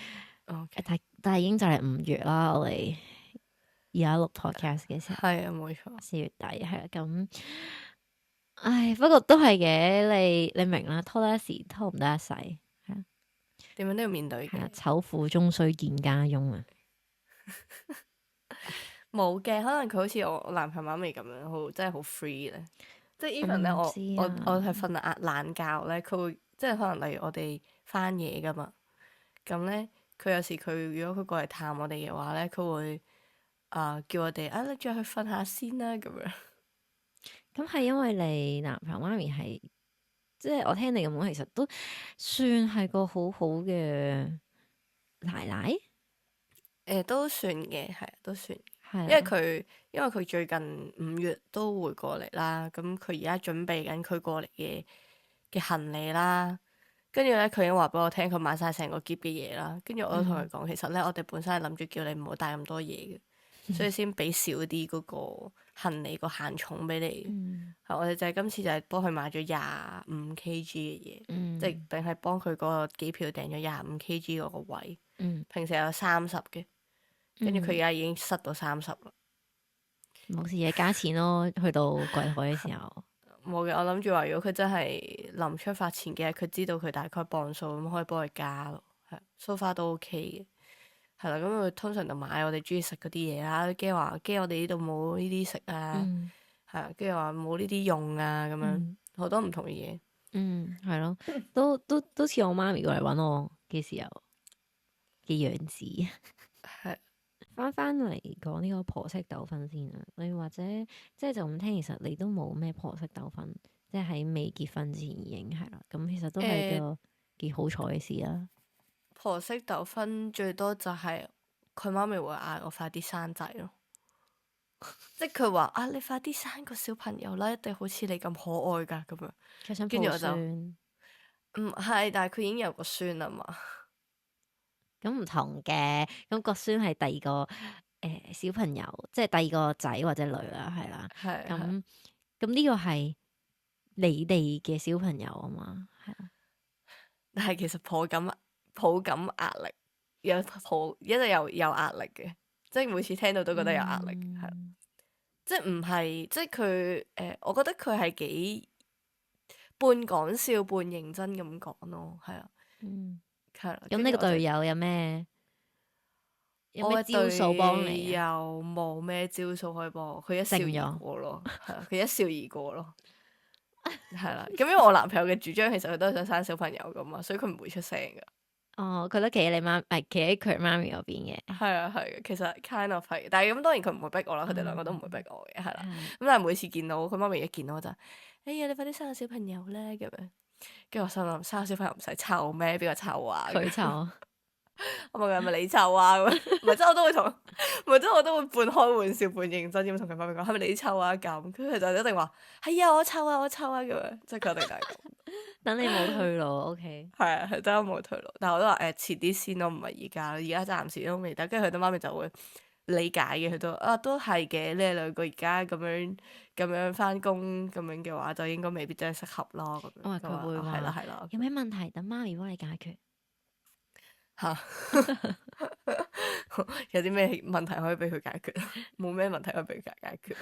OK，但係已經就嚟5月啦，我哋而家錄 podcast 嘅時候，係啊，冇錯。 4月底係啦，咁，唉，不過都係嘅，你明啦，拖得一時，拖唔得一世，係啊，點樣都要面對係啊，嘅。醜婦終須見家翁啊，冇嘅，可能佢好似我男朋友媽咪咁樣，好真係好 free 咧。即係 even 咧，唔我知啊我係瞓懶覺咧，佢會即係可能例如我哋翻夜噶嘛，咁咧佢有時佢如果佢過嚟探我哋嘅話咧，佢會叫我哋你再去瞓下先啦咁樣。咁係因為你男朋友媽咪係，即係我聽你咁講，其實都算係個好好嘅奶奶，都算嘅，係都算。係啊因為佢最近5月都會過嚟啦，咁佢而家準備緊佢過嚟嘅行李啦，跟住咧佢已經話俾我聽，佢買晒成個篋嘅嘢啦，跟住我都同佢講，其實咧我哋本身係諗住叫你唔好帶咁多嘢嘅，所以先俾少啲嗰個行李個限重俾你。嗯係我哋就係今次就係幫佢買咗25kg 嘅嘢，嗯即係定係幫佢嗰個機票訂咗25kg 嗰個位，嗯平時有30嘅，跟住佢而家已經塞到30啦。冇事嘅，加錢咯，去到櫃台嘅時候，冇嘅，我諗住話，如果佢真係臨出發前幾日，佢知道佢大概磅數，咁可以幫佢加咯。係，so far 都 OK 嘅。係啦，咁佢通常就買我哋中意食嗰啲嘢啦，驚我哋呢度冇呢啲食啊，嗯係啊，跟住話冇呢啲用啊，咁樣好多唔同嘅嘢。係咯，都似我媽咪過嚟揾我嘅時候嘅樣子。係翻嚟講呢個婆媳糾紛先啦，你或者即係就咁聽，其實你都冇咩婆媳糾紛，即係喺未結婚之前已經係啦，咁其實都係個幾好彩嘅事啦。婆媳糾紛最多就係佢媽咪會嗌我快啲生仔咯，即係佢話你快啲生個小朋友啦，一定好似你咁可愛㗎咁樣。佢想跟住我就抱孫，係，但係佢已經有個孫啦嘛。咁唔同嘅，咁個孫係第二個小朋友，即係第二個仔或者女啦，係啦。係咁呢個係你哋嘅小朋友啊嘛，係啊。但係其實抱緊壓力，一直有壓力嘅，即係每次聽到都覺得有壓力，係、即係唔係即係佢我覺得佢係幾半講笑半認真咁講咯，係啊，係啦。咁呢個隊友有咩招數幫你又啊？冇咩招數可以幫我，佢一笑而過咯，係啊，佢一笑而過咯，係啦。咁因為我男朋友嘅主張其實佢都係想生小朋友噶嘛，所以佢唔會出聲噶。哦，佢都企喺你媽，企喺佢媽咪嗰邊嘅。係啊係，其實 kind of 係，但係咁當然佢唔會逼我啦，佢哋兩個都唔會逼我嘅，係啦。咁但係每次見到佢媽咪一見到我就，哎呀你快啲生個小朋友咧咁樣，跟住我心諗生個小朋友唔使湊咩？邊個湊啊？佢湊。我問佢係咪你湊啊？咁樣，唔係即係我都會同，唔係即係我都會半開玩笑半認真咁同佢媽咪講係咪你湊啊咁，跟住佢就一定話係啊我湊啊咁樣，即係佢一定係咁。等你冇退路，OK。係啊，係真係冇退路，但係我都話遲啲先咯，唔係而家，而家暫時都未得。跟住佢啲媽咪就會理解嘅，佢都係嘅。你哋兩個而家咁樣翻工咁樣嘅話，就應該未必真係適合咯。咁樣佢會話係啦，有咩問題等媽咪幫你解決。嚇，有啲咩問題可以俾佢解決？冇咩問題可以俾佢解決。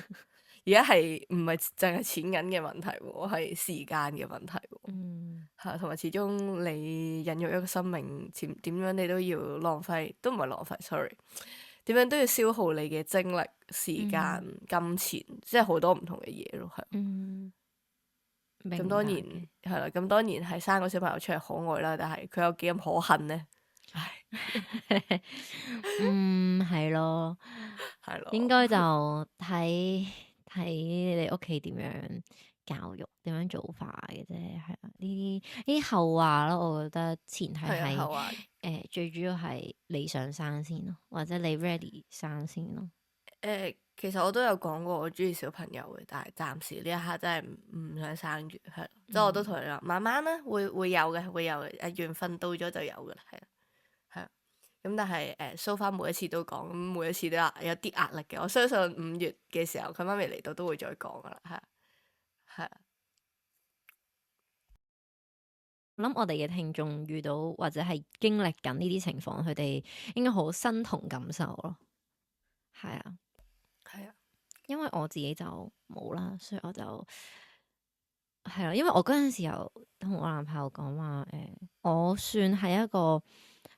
而家係唔係淨係錢銀嘅問題喎？係時間嘅問題喎。係同埋始終你孕育一個生命，點樣你都要浪費，都唔係浪費，sorry。點點樣都要消耗你嘅精力、時間、金錢，即係好多唔同嘅嘢咯，係。咁當然係啦，咁當然係生個小朋友出嚟可愛啦，但係佢有幾咁可恨呢？唉，係咯，係咯，應該就睇你屋企點樣教育，點樣做法嘅啫，係啦。呢啲後話咯，我覺得前提係最主要係你想生先咯，或者你 ready 生先咯。其實我都有講過我中意小朋友嘅，但係暫時呢一刻真係唔想生住，係，即係我都同你話慢慢啦，會有嘅，會有嘅，緣分到咗就有噶啦，係啊，係啊。咁但係so far每一次都講，咁每一次都有啲壓力嘅。我相信5月嘅時候佢媽咪嚟到都會再講噶啦，係啊，係啊。我諗我哋嘅聽眾遇到或者係經歷緊呢啲情況，佢哋應該好身同感受咯。係啊，係啊，因為我自己就冇啦，所以我就係啦。因為我嗰陣時候同我男朋友講話，我算係一個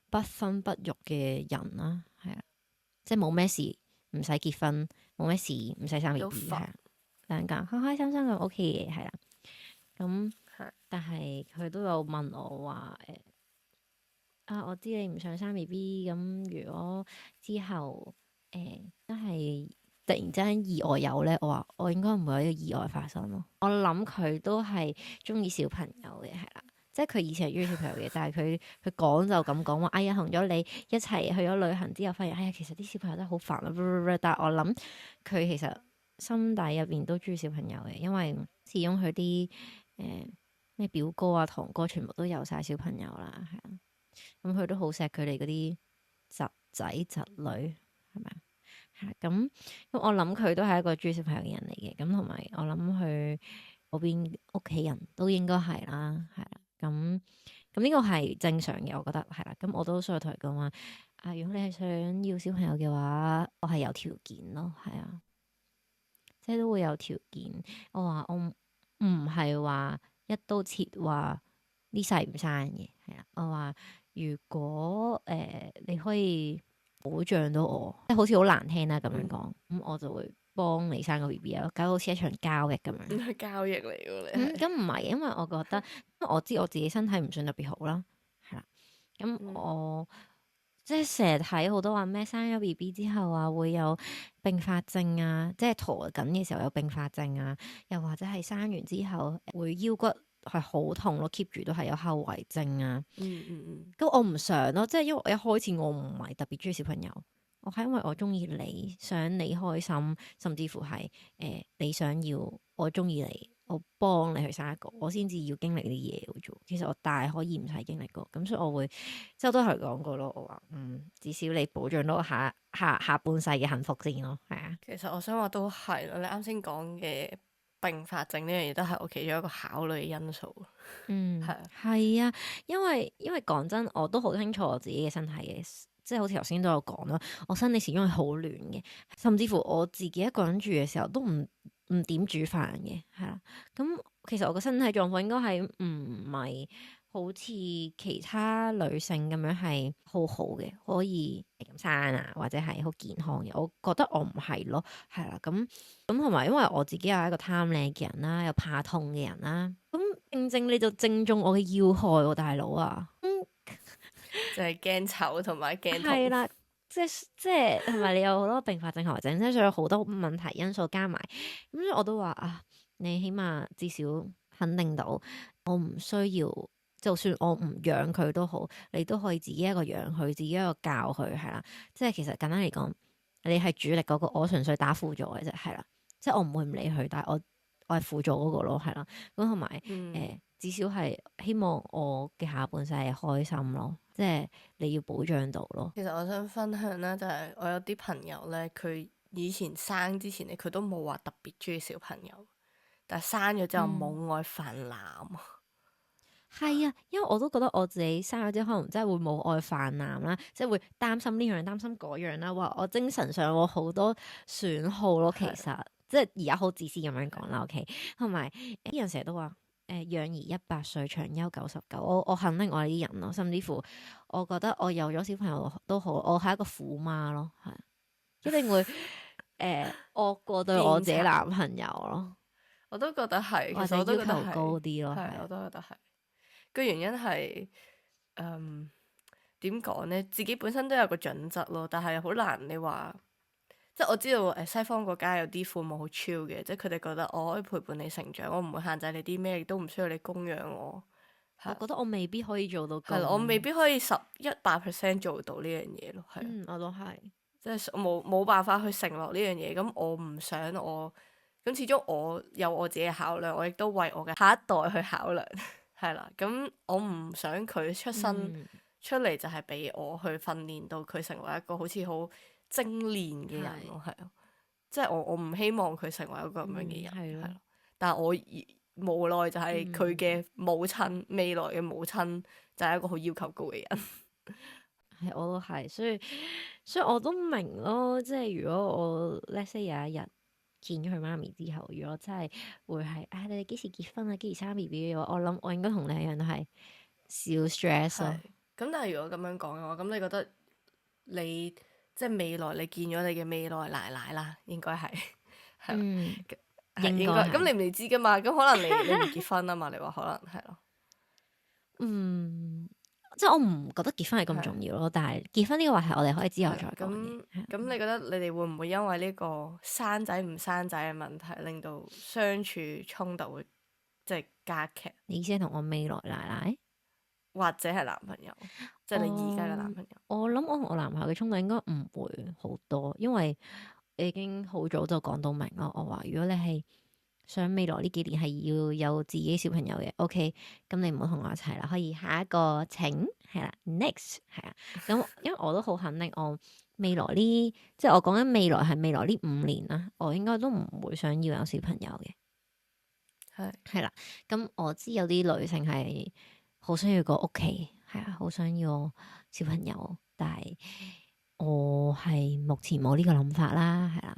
不婚不育嘅人啦，係啊，即係冇咩事唔使結婚，冇咩事唔使生 BB，係啊，兩個開開心心咁 OK 嘅，係啦。咁但係佢都有問我話，我知你唔想生 BB，咁如果之後真係突然之間意外有咧，我話我應該唔會有呢個意外發生咯。我諗佢都係中意小朋友嘅，係啦，即係佢以前係中意小朋友嘅，但係佢講就咁講話，哎呀，同咗你一齊去咗旅行之後，發現哎呀，其實啲小朋友真係好煩啊，但係我諗佢其實心底入邊都中意小朋友嘅，因為始終佢啲咩表哥啊、堂哥全部都有晒小朋友啦，係啊，咁佢都好錫佢哋嗰啲侄仔侄女，係咪啊？係咁我諗佢都係一個中意小朋友嘅人嚟嘅，咁同埋我諗佢嗰邊屋企人都應該係啦，係啦，咁呢個係正常嘅，我覺得係啦。咁我都想同佢講話，如果你係想要小朋友嘅話，我係有條件咯，係啊，即係都會有條件。我話我唔係話一刀切話呢世唔生嘅，係啊。我話如果你可以保障到我，即係好似好難聽啦咁樣講，咁我就會幫你生個 BB 啊，搞到好似一場交易咁樣。交易嚟㗎你。咁唔係，因為我覺得，因為我知我自己身體唔算特別好啦，係啦。咁我即係成日睇好多話咩生咗 BB 之後啊，會有併發症啊，即係陀緊嘅時候有併發症啊，又或者係生完之後會腰骨係好痛咯，keep 住都係有後遺症啊。咁我唔想咯，即係因為我一開始我唔係特別中意小朋友，我係因為我中意你，想你開心，甚至乎係你想要我中意你，我幫你去生一個，我先至要經歷啲嘢嘅啫。其實我大可以唔使經歷過，咁所以我會即係我都係講過咯。我話至少你保障到下半世嘅幸福先咯，係啊。其實我想話都係咯，你啱先講嘅併發症呢樣嘢都係我其中一個考慮嘅因素。係啊，因為講真，我都好清楚我自己嘅身體嘅，即係好似頭先都有講啦，我身體始終係好亂嘅，甚至乎我自己一個人住嘅時候都唔點煮飯嘅，係啦。咁其實我個身體狀況應該係唔係好似其他女性咁樣係好好嘅，可以咁生啊，或者係好健康嘅。我覺得我唔係咯，係啦。咁同埋因為我自己又係一個貪靚嘅人啦，又怕痛嘅人啦，咁正你就正中我嘅要害喎，大佬啊！就係驚醜同埋驚痛。係啦，即係同埋你有好多併發症後遺症，即係仲有好多問題因素加埋，咁所以我都話你起碼至少肯定到我唔需要，就算我唔養佢都好，你都可以自己一個養佢，自己一個教佢，係啦。即係其實簡單嚟講，你係主力嗰個，我純粹打輔助嘅啫，係啦。即係我唔會唔理佢，但係我係輔助嗰個咯，係啦。咁同埋至少係希望我嘅下半世係開心咯，即係你要保障到咯。其實我想分享咧，就係我有啲朋友咧，佢以前生之前咧，佢都冇話特別中意小朋友，但係生咗之後母愛泛濫。係啊，因為我都覺得我自己生咗之後，可能真係會母愛泛濫啦，即係會擔心呢樣擔心嗰樣啦，話我精神上我好多損耗咯。其實即係而家好自私咁樣講啦，OK。同埋啲人成日都話養兒100歲，長憂99。我肯定我係啲人咯，甚至乎我覺得我有咗小朋友都好，我係一個苦媽咯，係。一定會惡過對我自己男朋友咯，我都覺得係，其或者實我都覺得要求高啲咯，係，我都覺得係。個原因係點講呢？自己本身都有個準則咯，但係好難你話，即係我知道西方國家有啲父母好 chill 嘅，即係佢哋覺得我可以陪伴你成長，我唔會限制你啲咩，亦都唔需要你供養我。我覺得我未必可以做到咁。係咯，我未必可以100%做到呢樣嘢咯。係，我都係。即係冇辦法去承諾呢樣嘢。咁我唔想咁始終我有我自己嘅考量，我亦都為我嘅下一代去考量。係啦，咁我唔想佢出生出嚟就係俾我去訓練到佢成為一個好似好精煉嘅人咯。係啊，即係我唔希望佢成為一個咁樣嘅人。係咯，但係我無奈就係佢嘅母親，未來嘅母親就係一個好要求高嘅人。係，我都係，所以我都明咯。即係如果我 let's say 有一日見咗佢媽咪之後，如果真係會係你哋幾時結婚啊，幾時生 BB 嘅話，我諗我應該同你一樣都係少 stress 咯。咁但係如果咁樣講嘅話，咁你覺得你即係未來你見咗你嘅未來奶奶啦，應該係應該咁你未知噶嘛？咁可能你唔結婚啊嘛？你話可能係咯。即係我唔覺得結婚係咁重要咯，但係結婚呢個話題我哋可以之後再講嘅。咁你覺得你哋會唔會因為呢個生仔唔生仔嘅問題，令到相處衝突會即係加劇？你意思係同我未來奶奶，或者係男朋友，即係你而家嘅男朋友？我諗我同我男朋友嘅衝突應該唔會好多，因為已經好早就講到明咯。我話如果你係想未來呢幾年係要有自己小朋友嘅，OK，咁你唔好同我一齊啦，可以下一個請係啦，next 係啊。咁因為我都好肯定，我未來呢，即係我講緊未來係未來呢5年啦，我應該都唔會想要有小朋友嘅。係啦，咁我知有啲女性係好想要個屋企，係啊，好想要小朋友，但係我係目前冇呢個諗法啦，係啦，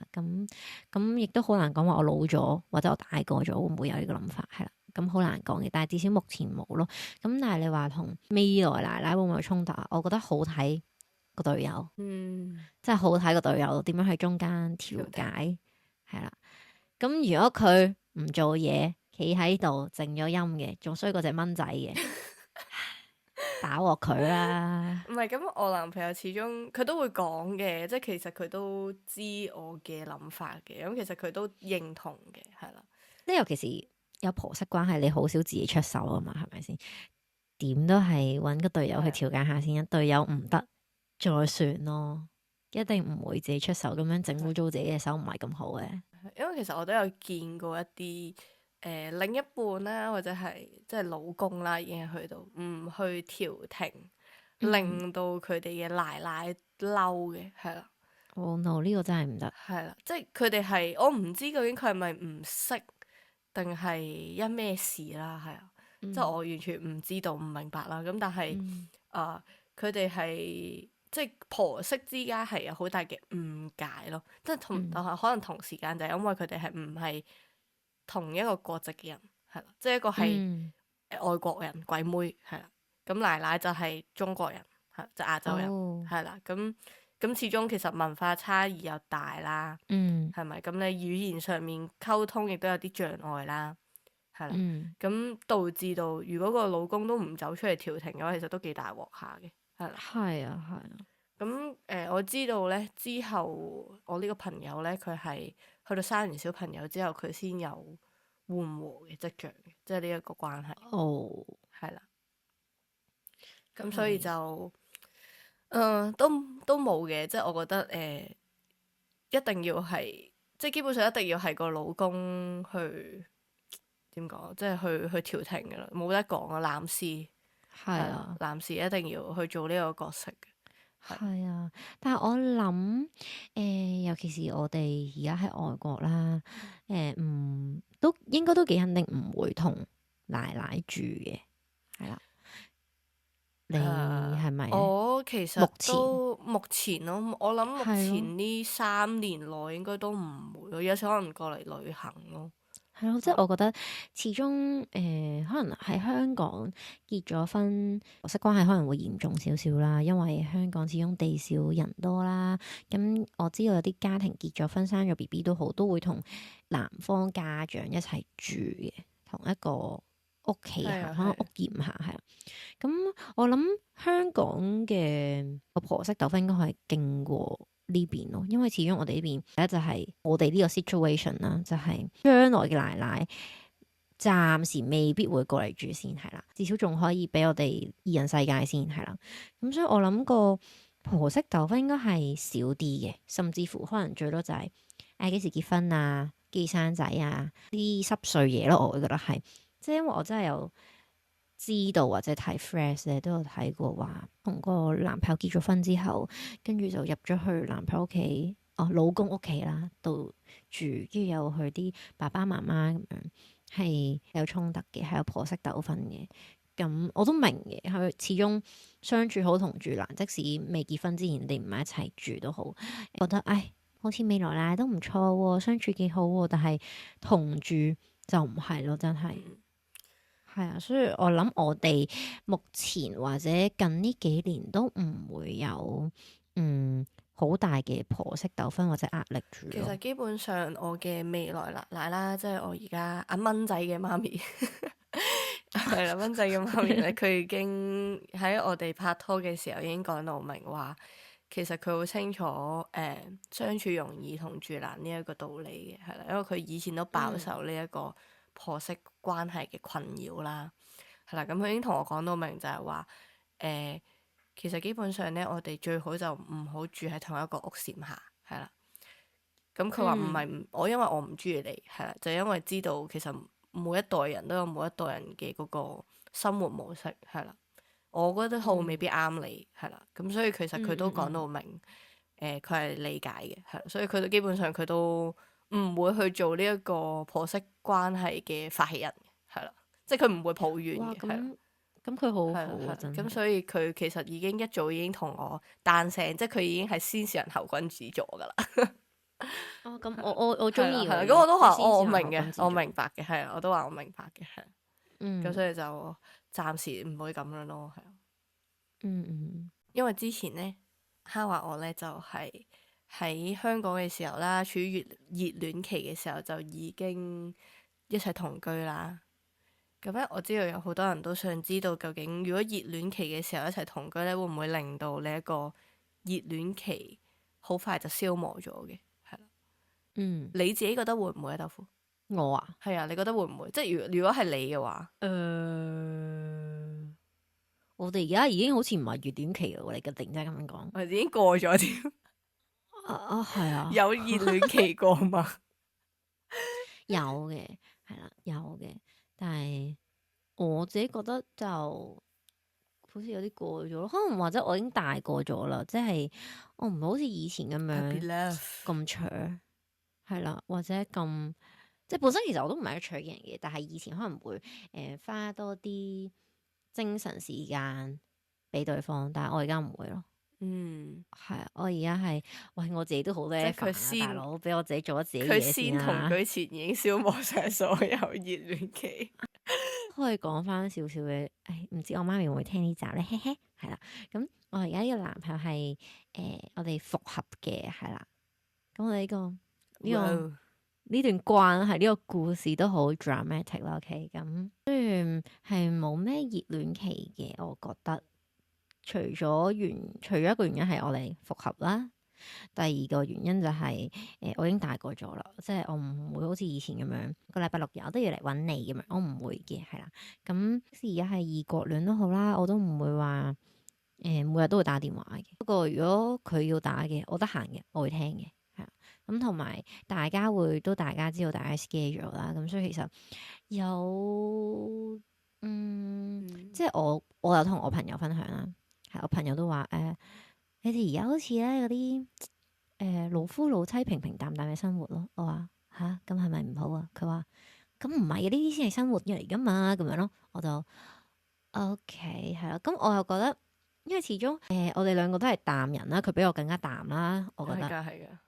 咁亦都好難講話我老咗或者我大個咗會唔會有呢個諗法，係啦，咁好難講嘅，但係至少目前冇咯。咁但係你話同未來奶奶會唔會有衝突啊？我覺得好睇個隊友，即係好睇個隊友點樣喺中間調解，係啦。咁如果佢唔做嘢，企喺度靜咗音嘅，仲衰過隻蚊仔嘅。打鑊佢啦！唔係咁，我男朋友始終佢都會講嘅，即係其實佢都知我嘅諗法嘅，咁其實佢都認同嘅，係啦。即係尤其是有婆媳關係，你好少自己出手啊嘛，係咪先？點都係揾個隊友去調解下先，隊友唔得再算咯，一定唔會自己出手咁樣整污糟自己嘅手，唔係咁好嘅。因為其實我都有見過一啲。另一半啦，或者係即係老公啦，已經係去到唔去調停，令到佢哋嘅奶奶嬲嘅，係啦。Oh no！呢個真係唔得。係啦，即係佢哋係我唔知究竟佢係咪唔識定係因咩事啦，係啊，即係我完全唔知道唔明白啦。咁但係佢哋係即係婆媳之間係有好大嘅誤解咯，即係可能同時間就係因為佢哋係唔係同一個國籍嘅人，係啦，即係一個係外國人鬼妹，係啦，咁奶奶就係中國人，係就亞洲人，係啦，咁始終其實文化差異又大啦，係咪？咁你語言上面溝通亦都有啲障礙啦，係啦，咁導致到如果個老公都唔走出嚟調停嘅話，其實都幾大鑊下嘅，係啦。係啊，係啊。咁我知道咧，之後我呢個朋友咧，佢係去到生完小朋友之後，佢先有緩和嘅跡象嘅，即係呢一個關係。係啦。咁所以就，都冇嘅，即係我覺得一定要係，即係基本上一定要係個老公去點講，即係去調停㗎啦，冇得講啊，男士係啊，男士一定要去做呢個角色嘅。係啊，但係我諗，尤其是我哋而家喺外國啦，都應該都幾肯定唔會同奶奶住嘅，係啦。你係咪？我其實都目前咯，我諗目前呢3年內應該都唔會咯，有時可能過嚟旅行咯。係咯，即係我覺得始終可能喺香港結咗婚，婆媳關係可能會嚴重少少啦，因為香港始終地少人多啦。咁我知道有啲家庭結咗婚生咗 BB 都好，都會同男方家長一齊住嘅，同一個屋企下，可能屋檐下係啊。咁我諗香港嘅個婆媳糾紛應該係勁過呢邊咯，因為始終我哋呢邊第一就係我哋呢個 situation 啦，就係將來嘅奶奶暫時未必會過嚟住先係啦，至少仲可以俾我哋二人世界先係啦。咁所以我諗個婆媳糾紛應該係少啲嘅，甚至乎可能最多就係幾時結婚啊，幾時生仔啊，啲濕碎嘢咯，我會覺得係，即係因為我真係有知道或者睇 Friends 咧，都有睇過話同個男朋友結咗婚之後，跟住就入咗去男朋友屋企，老公屋企啦度住，跟住又去啲爸爸媽媽咁樣，係有衝突嘅，係有婆媳糾紛嘅。咁我都明嘅，佢始終相處好同住難，即使未結婚之前你唔係一齊住都好，覺得好似未來奶都唔錯喎，相處幾好喎，但係同住就唔係咯，真係。係啊，所以我諗我哋目前或者近呢幾年都唔會有好大嘅婆媳糾紛或者壓力住咯。其實基本上我嘅未來奶奶啦，即係我而家阿蚊仔嘅媽咪，係啦，蚊仔嘅媽咪咧，佢已經喺我哋拍拖嘅時候已經講到明話，其實佢好清楚相處容易同住難呢一個道理嘅，係啦，因為佢以前都飽受呢一個婆媳關係嘅困擾啦，係啦，咁佢已經同我講到明就係話其實基本上咧，我哋最好就唔好住喺同一個屋檐下，係啦。咁佢話唔係我，因為我唔中意你，係啦，就因為知道其實每一代人都有每一代人嘅嗰個生活模式，係啦。我覺得好未必啱你，係啦。咁所以其實佢都講到明，佢係理解嘅，係，所以佢都基本上佢都唔會去做呢一個婆媳關係嘅發起人，係啦，即係佢唔會抱怨嘅，係啦。咁佢好好啊，真係。咁所以佢其實已經一早已經同我彈聲，即係佢已經係先小人後君子咗噶啦。咁我中意佢。咁我都話我明嘅，我明白嘅，係啊，我都話我明白嘅，係。咁所以就暫時唔會咁樣咯，係。因為之前咧，哈話我咧就係喺香港嘅時候啦，處於熱戀期嘅時候就已經一齊同居啦。咁咧，我知道有好多人都想知道，究竟如果熱戀期嘅時候一齊同居咧，會唔會令到你一個熱戀期好快就消磨咗嘅？係啦，你自己覺得會唔會啊？豆腐，我啊，係啊，你覺得會唔會？即係如果係你嘅話，我哋而家已經好似唔係熱戀期咯，你嘅突然之間咁樣講，我哋已經過咗添。係啊，有熱戀期過嘛？有嘅，係啦，有嘅。但係我自己覺得就好似有啲過咗咯，可能或者我已經大個咗啦，即係我唔係好似以前咁樣咁長，係啦，或者咁即係本身其實我都唔係一個長嘅人嘅，但係以前可能會花多啲精神時間俾對方，但係我而家唔會咯。係啊，我而家係喂我自己都好叻煩啊，大佬俾我自己做咗自己嘢先啦。佢先同居前已經消磨晒所有熱戀期。可以講翻少少嘅，唔知我媽咪會唔會聽呢集咧？嘿嘿，係啦。咁我而家呢個男朋友係我哋復合嘅，係啦。咁我哋呢段關係呢個故事都好 dramatic 啦。OK，咁雖然係冇咩熱戀期嘅，我覺得。除咗一個原因係我哋復合啦，第二個原因就係我已經大個咗啦，即係我唔會好似以前咁樣個禮拜六日我都要嚟揾你咁樣，我唔會嘅，係啦。咁而家係異國戀都好啦，我都唔會話每日都會打電話嘅。不過如果佢要打嘅，我得閒嘅，我會聽嘅，係啦。咁同埋大家知道大家 schedule 啦，咁所以其實有即係我有同我朋友分享啦。我朋友都話你哋而家好似咧嗰啲老夫老妻平平淡淡嘅生活咯。我話吓，咁係咪唔好啊？佢話咁唔係嘅，呢啲先係生活嚟噶嘛，咁樣咯。我就 OK 係啦。咁我又覺得，因為始終我哋兩個都係淡人啦，佢比我更加淡啦，我覺得係噶。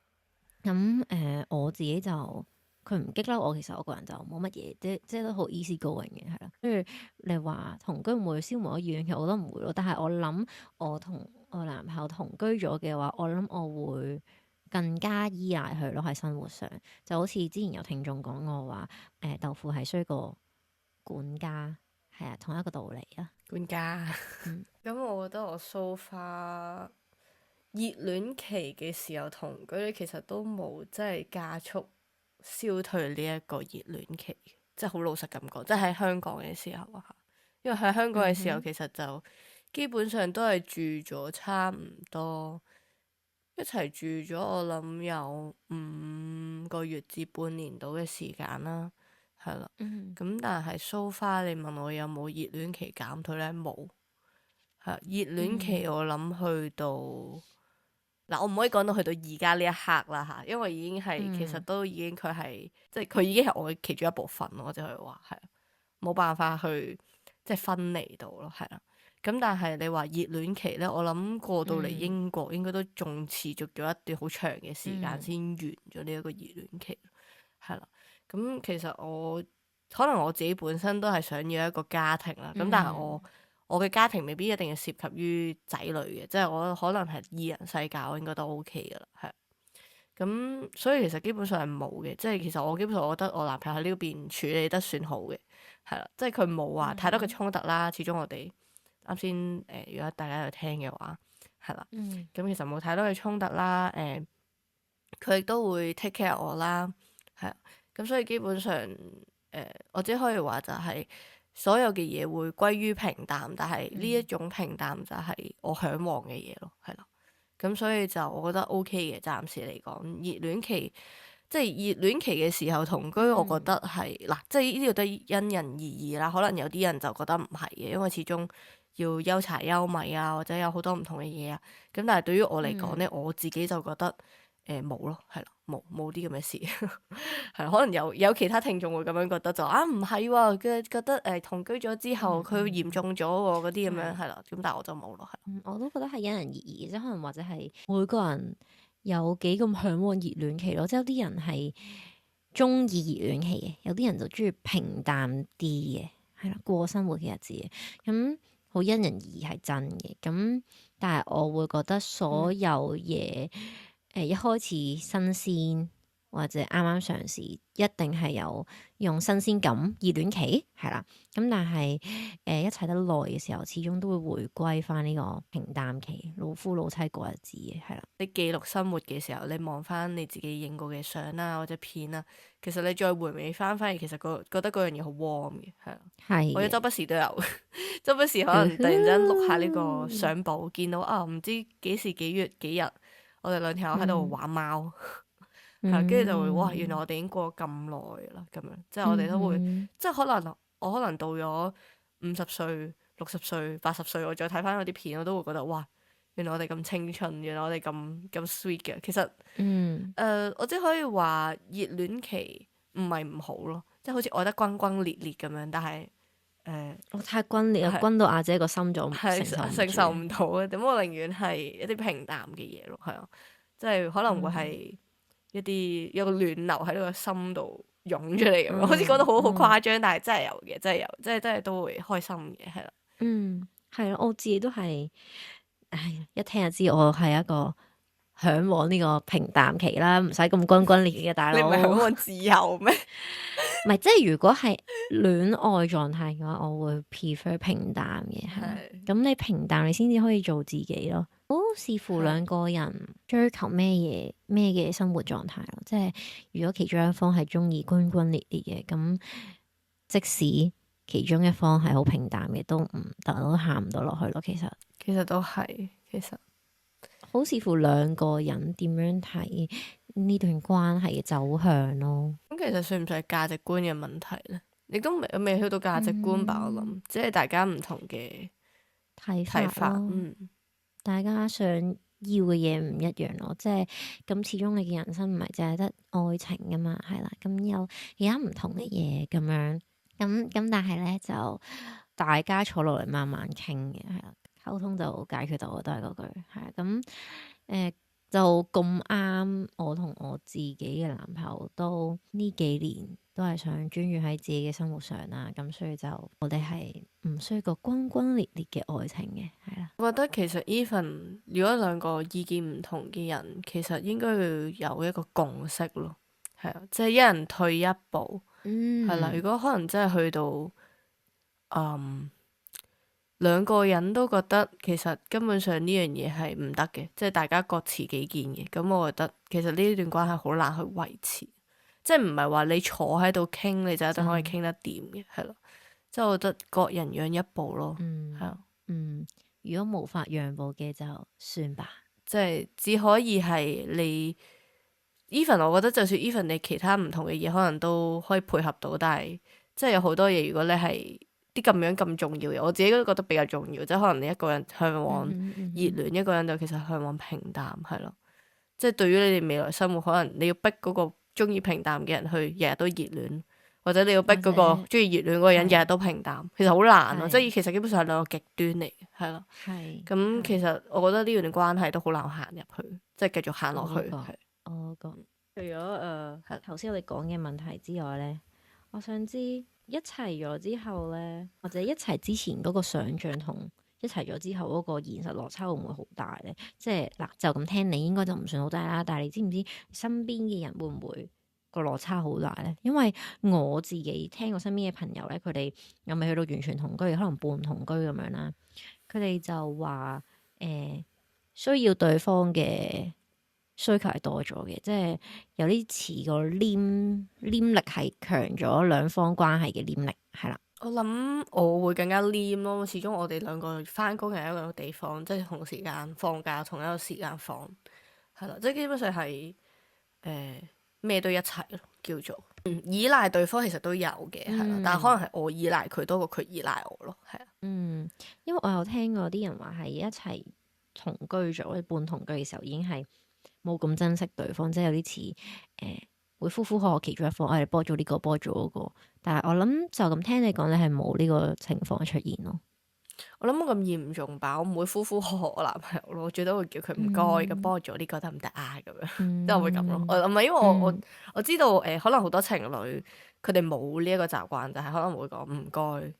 咁我自己就佢唔激嬲我，其實我個人就冇乜嘢，即係都好 easy going 嘅，係啦。跟住你話同居會唔會消磨咗熱戀期，我覺得唔會咯。但係我諗我同我男朋友同居咗嘅話，我諗我會更加依賴佢咯，喺生活上就好似之前有聽眾講過話，豆腐係衰過管家，係啊，同一個道理啊。管家。咁我覺得我 so far 熱戀期嘅時候同居咧，其實都冇真係加速消退呢一個熱戀期，即係好老實咁講，即係喺香港嘅時候啊，因為喺香港嘅時候其實就基本上都係住咗差唔多一齊住咗，我諗有5個月至半年度嘅時間啦，係啦。咁但係 so far 你問我有冇熱戀期減退咧？冇。係熱戀期我諗去到嗱，我唔可以講到去到而家呢一刻啦嚇，因為已經係其實都已經佢係即係佢已經係我嘅其中一部分咯，我就可以話係冇辦法去即係分離到咯，係啦。咁但係你話熱戀期咧，我諗過到嚟英國應該都仲持續咗一段好長嘅時間先完咗呢一個熱戀期，係啦。咁其實我可能我自己本身都係想要一個家庭啦，咁但係我嘅家庭未必一定係涉及於仔女嘅，即係我可能係二人世界，我應該都 OK 噶啦，係。咁所以其實基本上係冇嘅，即係其實我基本上我覺得我男朋友喺呢邊處理得算好嘅，係啦，即係佢冇話太多嘅衝突啦。始終我哋啱先如果大家有聽嘅話，係啦，咁其實冇太多嘅衝突啦。佢亦都會 take care 我啦，係。咁所以基本上我只可以話就係所有嘅嘢會歸於平淡，但係呢一種平淡就係我嚮往嘅嘢咯，係啦。咁所以就我覺得 OK 嘅，暫時嚟講，熱戀期即係熱戀期嘅時候同居，我覺得係嗱，即係呢度都因人而異啦。可能有啲人就覺得唔係嘅，因為始終要憂柴憂米啊，或者有好多唔同嘅嘢啊。咁但係對於我嚟講咧，我自己就覺得冇咯，係啦，冇啲咁嘅事，係啦。可能有其他聽眾會咁樣覺得就唔係喎，佢覺得同居咗之後佢嚴重咗喎嗰啲咁樣係啦。咁但係我就冇咯，係。我都覺得係因人而異，即係可能或者係每個人有幾咁嚮往熱戀期咯。即係有啲人係中意熱戀期嘅，有啲人就中意平淡啲嘅，係啦，過生活嘅日子嘅。咁好因人而異係真嘅。咁但係我會覺得所有嘢一開始新鮮或者啱啱嘗試，一定係有用新鮮感熱戀期係啦。咁但係一齊得耐嘅時候，始終都會回歸翻呢個平淡期，老夫老妻過日子嘅係啦。你記錄生活嘅時候，你望翻你自己影過嘅相啦或者片啦，其實你再回味翻返嚟，其實覺得嗰樣嘢好 warm 嘅，係啦。係我周不時都有，周不時可能突然間碌下呢個相簿，見到唔知幾時幾月幾日，我哋兩條友喺度玩貓，跟住就會哇，原來我哋已經過咗咁耐啦，咁樣即係我哋都會，即係可能我可能到咗50歲、60歲、80歲，我再睇翻嗰啲片，我都會覺得哇，原來我哋咁青春，原來我哋咁 sweet 嘅。其實我只可以話熱戀期唔係唔好咯，即係好似愛得轟轟烈烈咁樣，但係我太轟烈啦，轟到阿姐個心臟承受唔到嘅。咁我寧願係一啲平淡嘅嘢咯，係啊，即係可能會係有個暖流喺呢個心度湧出嚟咁樣，好似講得好誇張，但係真係有嘅，真係有，真係都會開心嘅，係啦。係咯，我自己都係，一聽就知我係一個嚮往呢個平淡期啦，唔使咁轟轟烈烈嘅大佬。你唔係嚮往自由咩？唔係，即係如果係戀愛狀態嘅話，我會 prefer 平淡嘅，係。咁你平淡，你先至可以做自己咯。好視乎兩個人追求咩嘅生活狀態咯。即係如果其中一方係中意轟轟烈烈嘅，咁即使其中一方係好平淡嘅，都唔得，都行唔到落去咯。其實都係，其實好視乎兩個人點樣睇呢段關係嘅走向咯。咁其實算唔算係價值觀嘅問題咧？你都未去到價值觀吧？我諗，即係大家唔同嘅睇法。大家想要嘅嘢唔一樣咯。即係咁，始終你嘅人生唔係淨係得愛情噶嘛，係啦。咁有而家唔同嘅嘢咁樣，咁但係咧就大家坐落嚟慢慢傾嘅，係啦，溝通就解決到，都係嗰句係咁。就咁啱，我同我自己嘅男朋友都呢幾年都係想專注喺自己嘅生活上啦，咁所以就我哋係唔需要個轟轟烈烈嘅愛情嘅，係啦。我覺得其實 even 如果兩個意見唔同嘅人，其實應該要有一個共識咯，係啊，即係一人退一步，係啦。如果可能真係去到兩個人都覺得其實根本上呢樣嘢係唔得嘅，即係大家各持己見嘅，咁我覺得其實呢段關係好難去維持，即係唔係話你坐喺度傾你就一定可以傾得掂嘅，係咯，即係我覺得各人讓一步咯，係啊，如果無法讓步嘅就算吧，即係只可以係你 even 我覺得就算 even 你其他唔同嘅嘢可能都可以配合到，但係即係有好多嘢如果你係啲咁樣咁重要嘅，我自己都覺得比較重要，即係可能你一個人向往熱戀，一個人就其實向往平淡，係咯。即係對於你哋未來生活，可能你要逼嗰個中意平淡嘅人去日日都熱戀，或者你要逼嗰個中意熱戀嗰個人日日都平淡，其實好難咯。即係其實基本上係兩個極端嚟嘅，係咯。咁其實我覺得呢段關係都好難行入去，即係繼續行落去。我覺除咗頭先我哋講嘅問題之外咧，我想知一齊咗之後咧，或者一齊之前嗰個想像同一齊咗之後嗰個現實落差會唔會好大咧？即係嗱，就咁聽你應該就唔算好大啦，但係你知唔知身邊嘅人會唔會個落差好大咧？因為我自己聽過身邊嘅朋友咧，佢哋又未去到完全同居，可能半同居咁樣啦。佢哋就話需要對方嘅需求係多咗嘅，即係有啲似個黏力係強咗兩方關係嘅黏力，係啦。我諗我會更加黏咯，始終我哋兩個翻工係一個地方，即係同時間放假同一個時間放，係啦，即係基本上係咩都一齊咯，叫做依賴對方其實都有嘅，係啦，但係可能係我依賴佢多過佢依賴我咯，係啊。因為我有聽過啲人話係一齊同居咗，半同居嘅時候已經係冇咁珍惜對方，即係有啲似會呼呼喝喝其中一方，我哋幫咗呢個，幫咗嗰個。但係我諗就咁聽你講，你係冇呢個情況出現咯。我諗冇咁嚴重吧，我唔會呼呼喝喝我男朋友咯，我最多會叫佢唔該咁幫我做呢個得唔得啊咁樣，即係我會咁咯。我唔係因為我知道可能好多情侶佢哋冇呢一個習慣，就係可能會講唔該，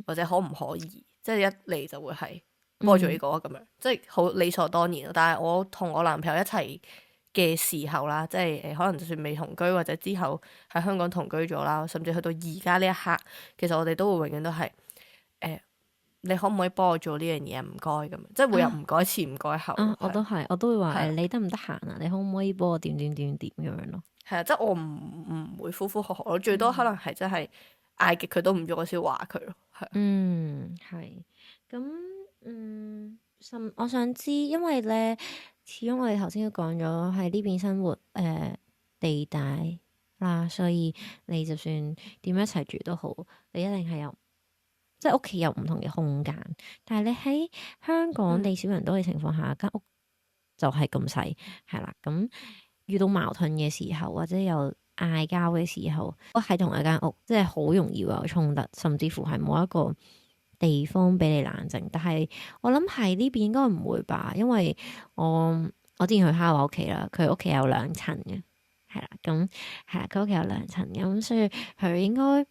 或者可唔可以，即係一嚟就會係幫我做呢個咁樣，即係好理所當然。但係我同我男朋友一齊嘅時候啦，即係可能就算未同居或者之後喺香港同居咗啦，甚至去到而家呢一刻，其實我哋都會永遠都係你可唔可以幫我做呢樣嘢？唔該咁樣，即係會有唔該前唔該後。我都係，我都會話你得唔得閒啊？你可唔可以幫我點點點點咁樣咯？係啊，即係我唔會呼呼喝喝，我最多可能係真係嗌極佢都唔喐，我先話佢咯。係。咁我想知，因為咧，始終我哋頭先都講咗喺呢邊生活地帶啦，所以你就算點樣一齊住都好，你一定係有。即係屋企有唔同嘅空間，但係你喺香港地少人多嘅情況下，間屋就係咁細，係啦。咁遇到矛盾嘅時候，或者有嗌交嘅時候，我喺同一間屋，即係好容易會有衝突，甚至乎係冇一個地方俾你冷靜。但係我諗係呢邊應該唔會吧，因為我之前去哈華屋企啦，佢屋企有2層嘅，係啦，咁係啦，佢屋企有2層，咁所以佢應該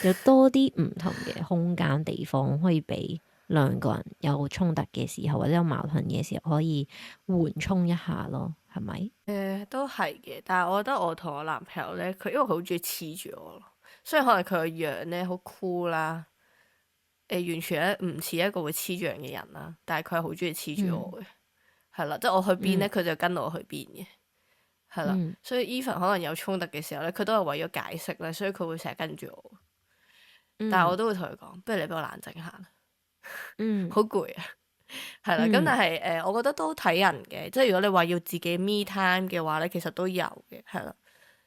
有多啲唔同嘅空間地方，可以俾兩個人有衝突嘅時候，或者有矛盾嘅時候，可以緩衝一下咯，係咪？都係嘅，但係我覺得我同我男朋友咧，佢因為佢好中意黐住我咯，所以可能佢個樣咧好酷啦，完全咧唔似一個會黐住人嘅人啦，但係佢係好中意黐住我嘅，係啦，即係我去邊咧，佢就跟到我去邊嘅。係啦，所以 even 可能有衝突嘅時候咧，佢都係為咗解釋咧，所以佢會成日跟住我。但係我都會同佢講，不如你俾我冷靜下啦，好攰啊，係啦。咁但係我覺得都睇人嘅，即係如果你話要自己 me time 嘅話咧，其實都有嘅，係啦。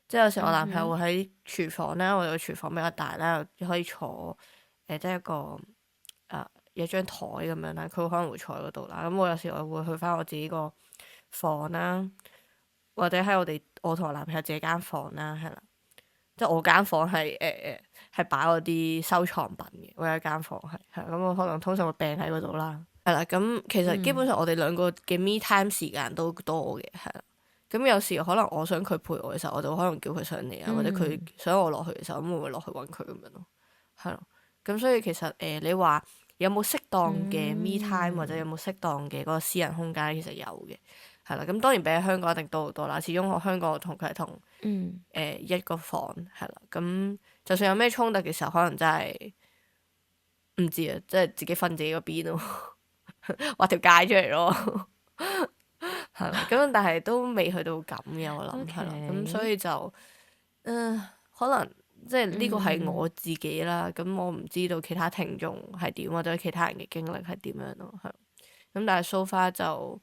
即係有時我男朋友會喺廚房咧，我哋個廚房比較大啦，又可以坐即係一個有張台咁樣啦，佢可能會坐喺嗰度啦。咁我有時我會去翻我自己個房啦，或者喺我同我男朋友自己間房啦，係啦。即係我間房係係擺我啲收藏品嘅，我有一間房係咁，我可能通常會病喺嗰度啦。係啦，咁其實基本上我哋兩個嘅 me time 時間都多嘅，係啦。咁有時可能我想佢陪我嘅時候，我就可能叫佢上嚟啊，或者佢想我落去嘅時候，咁我會落去揾佢咁樣咯，係咯。咁所以其實你話有冇適當嘅 me time 或者有冇適當嘅嗰個私人空間，其實有嘅，係啦。咁當然比起香港一定多好多啦。始終我香港我同佢係同一個房，係啦。咁就算有咩衝突嘅時候，可能真係唔知啊，即係自己瞓自己個邊咯，畫條街出嚟咯。係啦，咁但係都未去到咁嘅，我諗係啦，咁所以就，可能即係呢個係我自己啦，咁我唔知道其他聽眾係點或者其他人嘅經歷係點樣咯，係，咁但係 so far 就，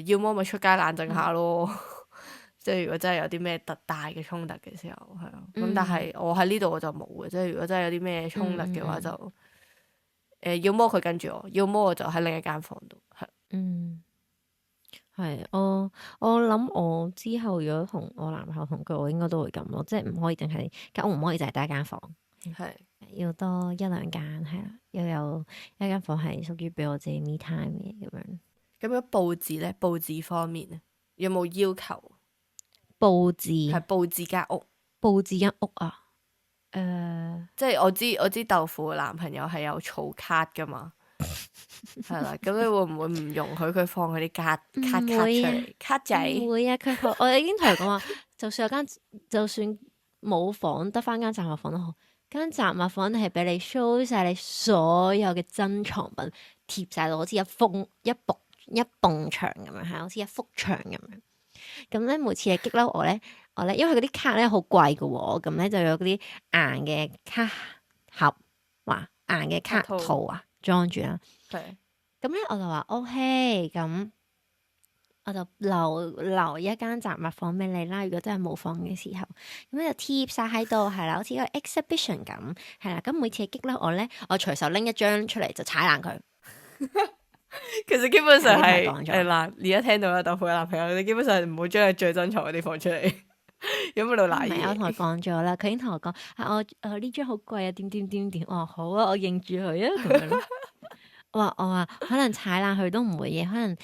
要麼咪出街冷靜下咯，即係如果真係有啲咩特大嘅衝突嘅時候，係啊，咁但係我喺呢度我就冇嘅，即係如果真係有啲咩衝突嘅話就，要麼佢跟住我，要麼我就喺另一間房度，係。係，我諗我之後如果同我男朋友同居，我應該都會咁咯，即係唔可以淨係間屋唔可以淨係得一間房，係要多一兩間，係啦，又有一間房係屬於俾我自己 me time 嘅咁樣。咁樣佈置咧，佈置方面咧，有冇要求？佈置係佈置間屋，佈置間屋啊？即係我知豆腐嘅男朋友係有儲卡噶嘛，係啦，咁你會唔會唔容許佢放佢啲卡出嚟？卡仔唔會啊！我已經同佢講話，就算冇房，得翻間雜物房都好，間雜物房係俾你 show 晒你所有嘅珍藏品，貼晒到好似一埲牆咁樣，係好似一幅牆咁樣。咁咧，每次係激嬲我咧，因為佢嗰啲卡咧好貴噶喎，咁咧就有嗰啲硬嘅卡盒，硬嘅卡套啊，裝住啦。係。咁咧我就話 OK，咁我就留一間雜物房俾你啦。如果真係冇房嘅時候，咁就貼晒喺度，係啦，好似一個 exhibition 咁，係啦。咁每次係激嬲我咧，我隨手拎一張出嚟就踩爛佢。其實基本上係嗱，而家聽到啦，豆腐嘅男朋友，你基本上唔好將佢最珍藏嘅地方出嚟，有冇度賴嘢？我同佢講咗啦，佢已經同我講我呢張好貴啊，點，我話好啊，我認住佢啊，咁樣咯。我話可能踩爛佢都唔會嘅，可能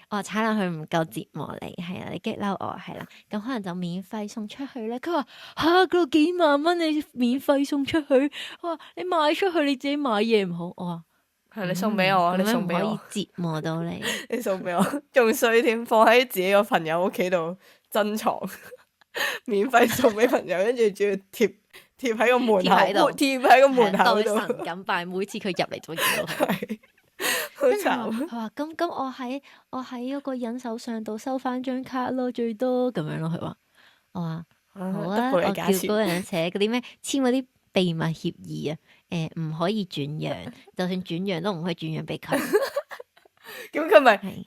我話踩爛佢唔夠折磨你，係啊，你激嬲我係啦，咁可能就免費送出去咧。佢話嚇，嗰度幾萬蚊你免費送出去，我話你賣出去你自己買嘢唔好，我話係你送俾我，你送俾我，可以折磨到你，你送俾我，仲衰添，放喺自己個朋友屋企度珍藏，免費送俾朋友，跟住仲要貼喺個門口，貼喺個門口度，神咁拜，每次佢入嚟就會見到佢。好慘。佢話咁我喺嗰個人手上度收翻張卡咯，最多咁樣咯。佢話我話好啊，我叫嗰個人寫嗰啲咩簽嗰啲秘密協議啊，唔可以轉讓，就算轉讓都唔可以轉讓俾佢。咁佢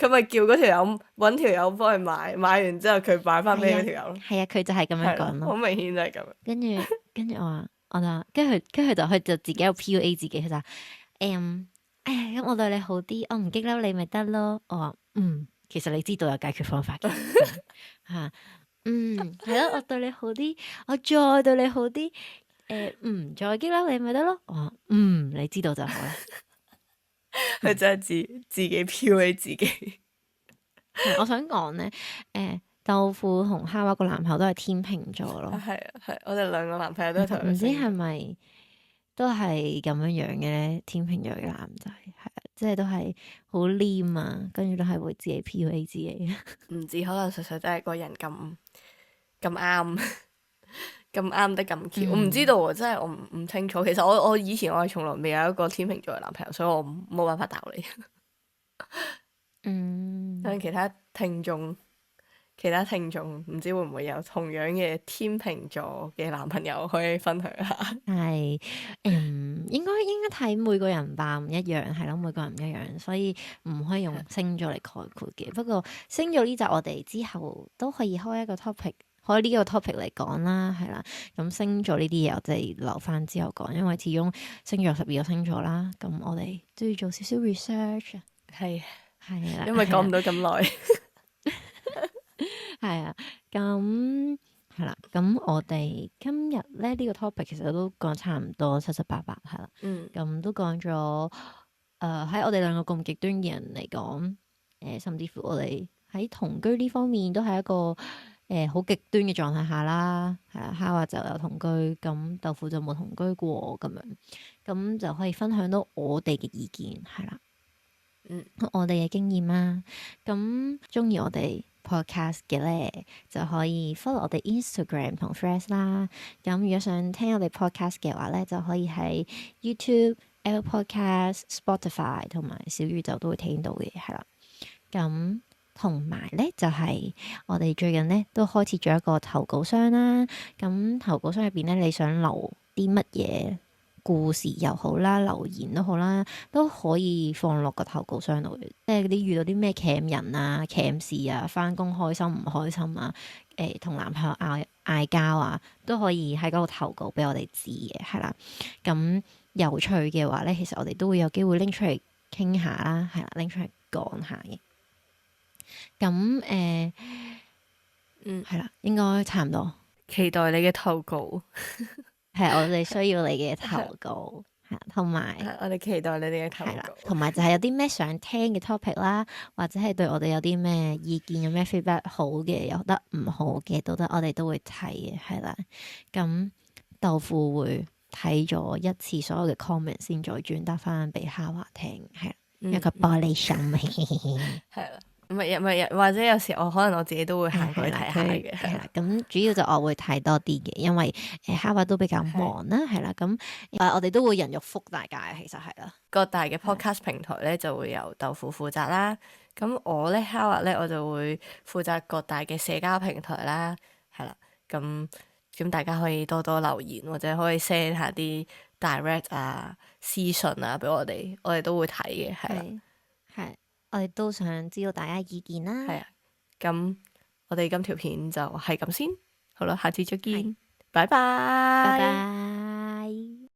咪叫嗰條友揾條友幫佢買完之後佢擺翻俾嗰條友咯。係啊，佢就係咁樣講咯。好明顯就係咁。跟住我就跟住佢就自己有 PUA 自己，佢就咁我對你好啲，我唔激嬲你咪得咯。我話其實你知道有解決方法嘅嚇，係咯，我對你好啲，我再對你好啲，再激嬲你咪得咯。我話你知道就好啦。佢真係自己 PUA 自己。我想講咧，豆腐同哈娃個男朋友都係天秤座咯。係啊，我哋兩個男朋友都係同佢。唔知係咪都係咁樣嘅咧？天秤座嘅男仔係啊，即係都係好黏啊，跟住都係會自己 PUA 自己。唔知可能實在真係個人咁啱。咁啱得咁巧，我唔知道喎，真係我唔清楚。其實我以前我係從來未有一個天秤座嘅男朋友，所以我冇辦法答你。但其他聽眾唔知會唔會有同樣嘅天秤座嘅男朋友可以分享下？係，應該睇每個人吧，唔一樣係咯，每個人唔一樣，所以唔可以用星座嚟概括嘅。不過星座呢集我哋之後都可以開一個 topic。開呢個 topic 嚟講啦，係啦，咁星座呢啲嘢我哋留翻之後講，因為始終星座12個星座啦，咁我哋都要做少少 research。係啦，因為講唔到咁耐。係啊，咁係啦，咁我哋今日咧呢個 topic 其實都講差唔多七七八八係啦，咁都講咗喺我哋兩個咁極端嘅人嚟講，甚至乎我哋喺同居呢方面都係一個好極端嘅狀態下啦，係啦，哈華就有同居，咁豆腐就冇同居過咁樣，咁就可以分享到我哋嘅意見，係啦，我哋嘅經驗啦，咁中意我哋 podcast 嘅咧，就可以 follow 我哋 Instagram 同 Threads 啦。咁如果想聽我哋 podcast 嘅話咧，就可以喺 YouTube、Apple Podcast、Spotify 同埋小宇宙都會聽到嘅，係啦。咁同埋咧，就係我哋最近咧都開設咗一個投稿箱啦。咁投稿箱入邊咧，你想留啲乜嘢故事又好啦，留言都好啦，都可以放落個投稿箱度嘅。即係啲遇到啲咩鉗人啊、鉗事啊、翻工開心唔開心啊、同男朋友嗌交啊，都可以喺嗰度投稿俾我哋知嘅，係啦。咁有趣嘅話咧，其實我哋都會有機會拎出嚟傾下啦，係啦，拎出嚟講下嘅。咁係啦，應該差唔多。期待你嘅投稿。係我哋需要你嘅投稿，係同埋我哋期待你哋嘅投係啦，稿。同埋就係有啲咩想聽嘅 topic 啦，或者係對我哋有啲咩意見，有咩 feedback 好嘅，有得唔好嘅都得，我哋都會睇嘅，係啦。咁豆腐會睇咗一次所有嘅 comment 先，再轉達翻俾哈華聽，係一個玻璃心，係啦。唔係，或者有時我可能我自己都會行過去睇下嘅。係啦，咁主要就我會睇多啲嘅，因為哈華都比較忙啦，係啦，咁我哋都會人肉覆大家，其實係啦。各大嘅 podcast 平台咧就會由豆腐負責啦。咁我咧哈華咧我就會負責各大嘅社交平台啦，係啦。咁大家可以多多留言，或者可以 send 下啲 direct 啊、私信啊俾我哋都會睇嘅，係啦。係。我哋都想知道大家意見啦。係啊，咁我哋今條片就係咁先，好啦，下次再見，拜拜。拜拜。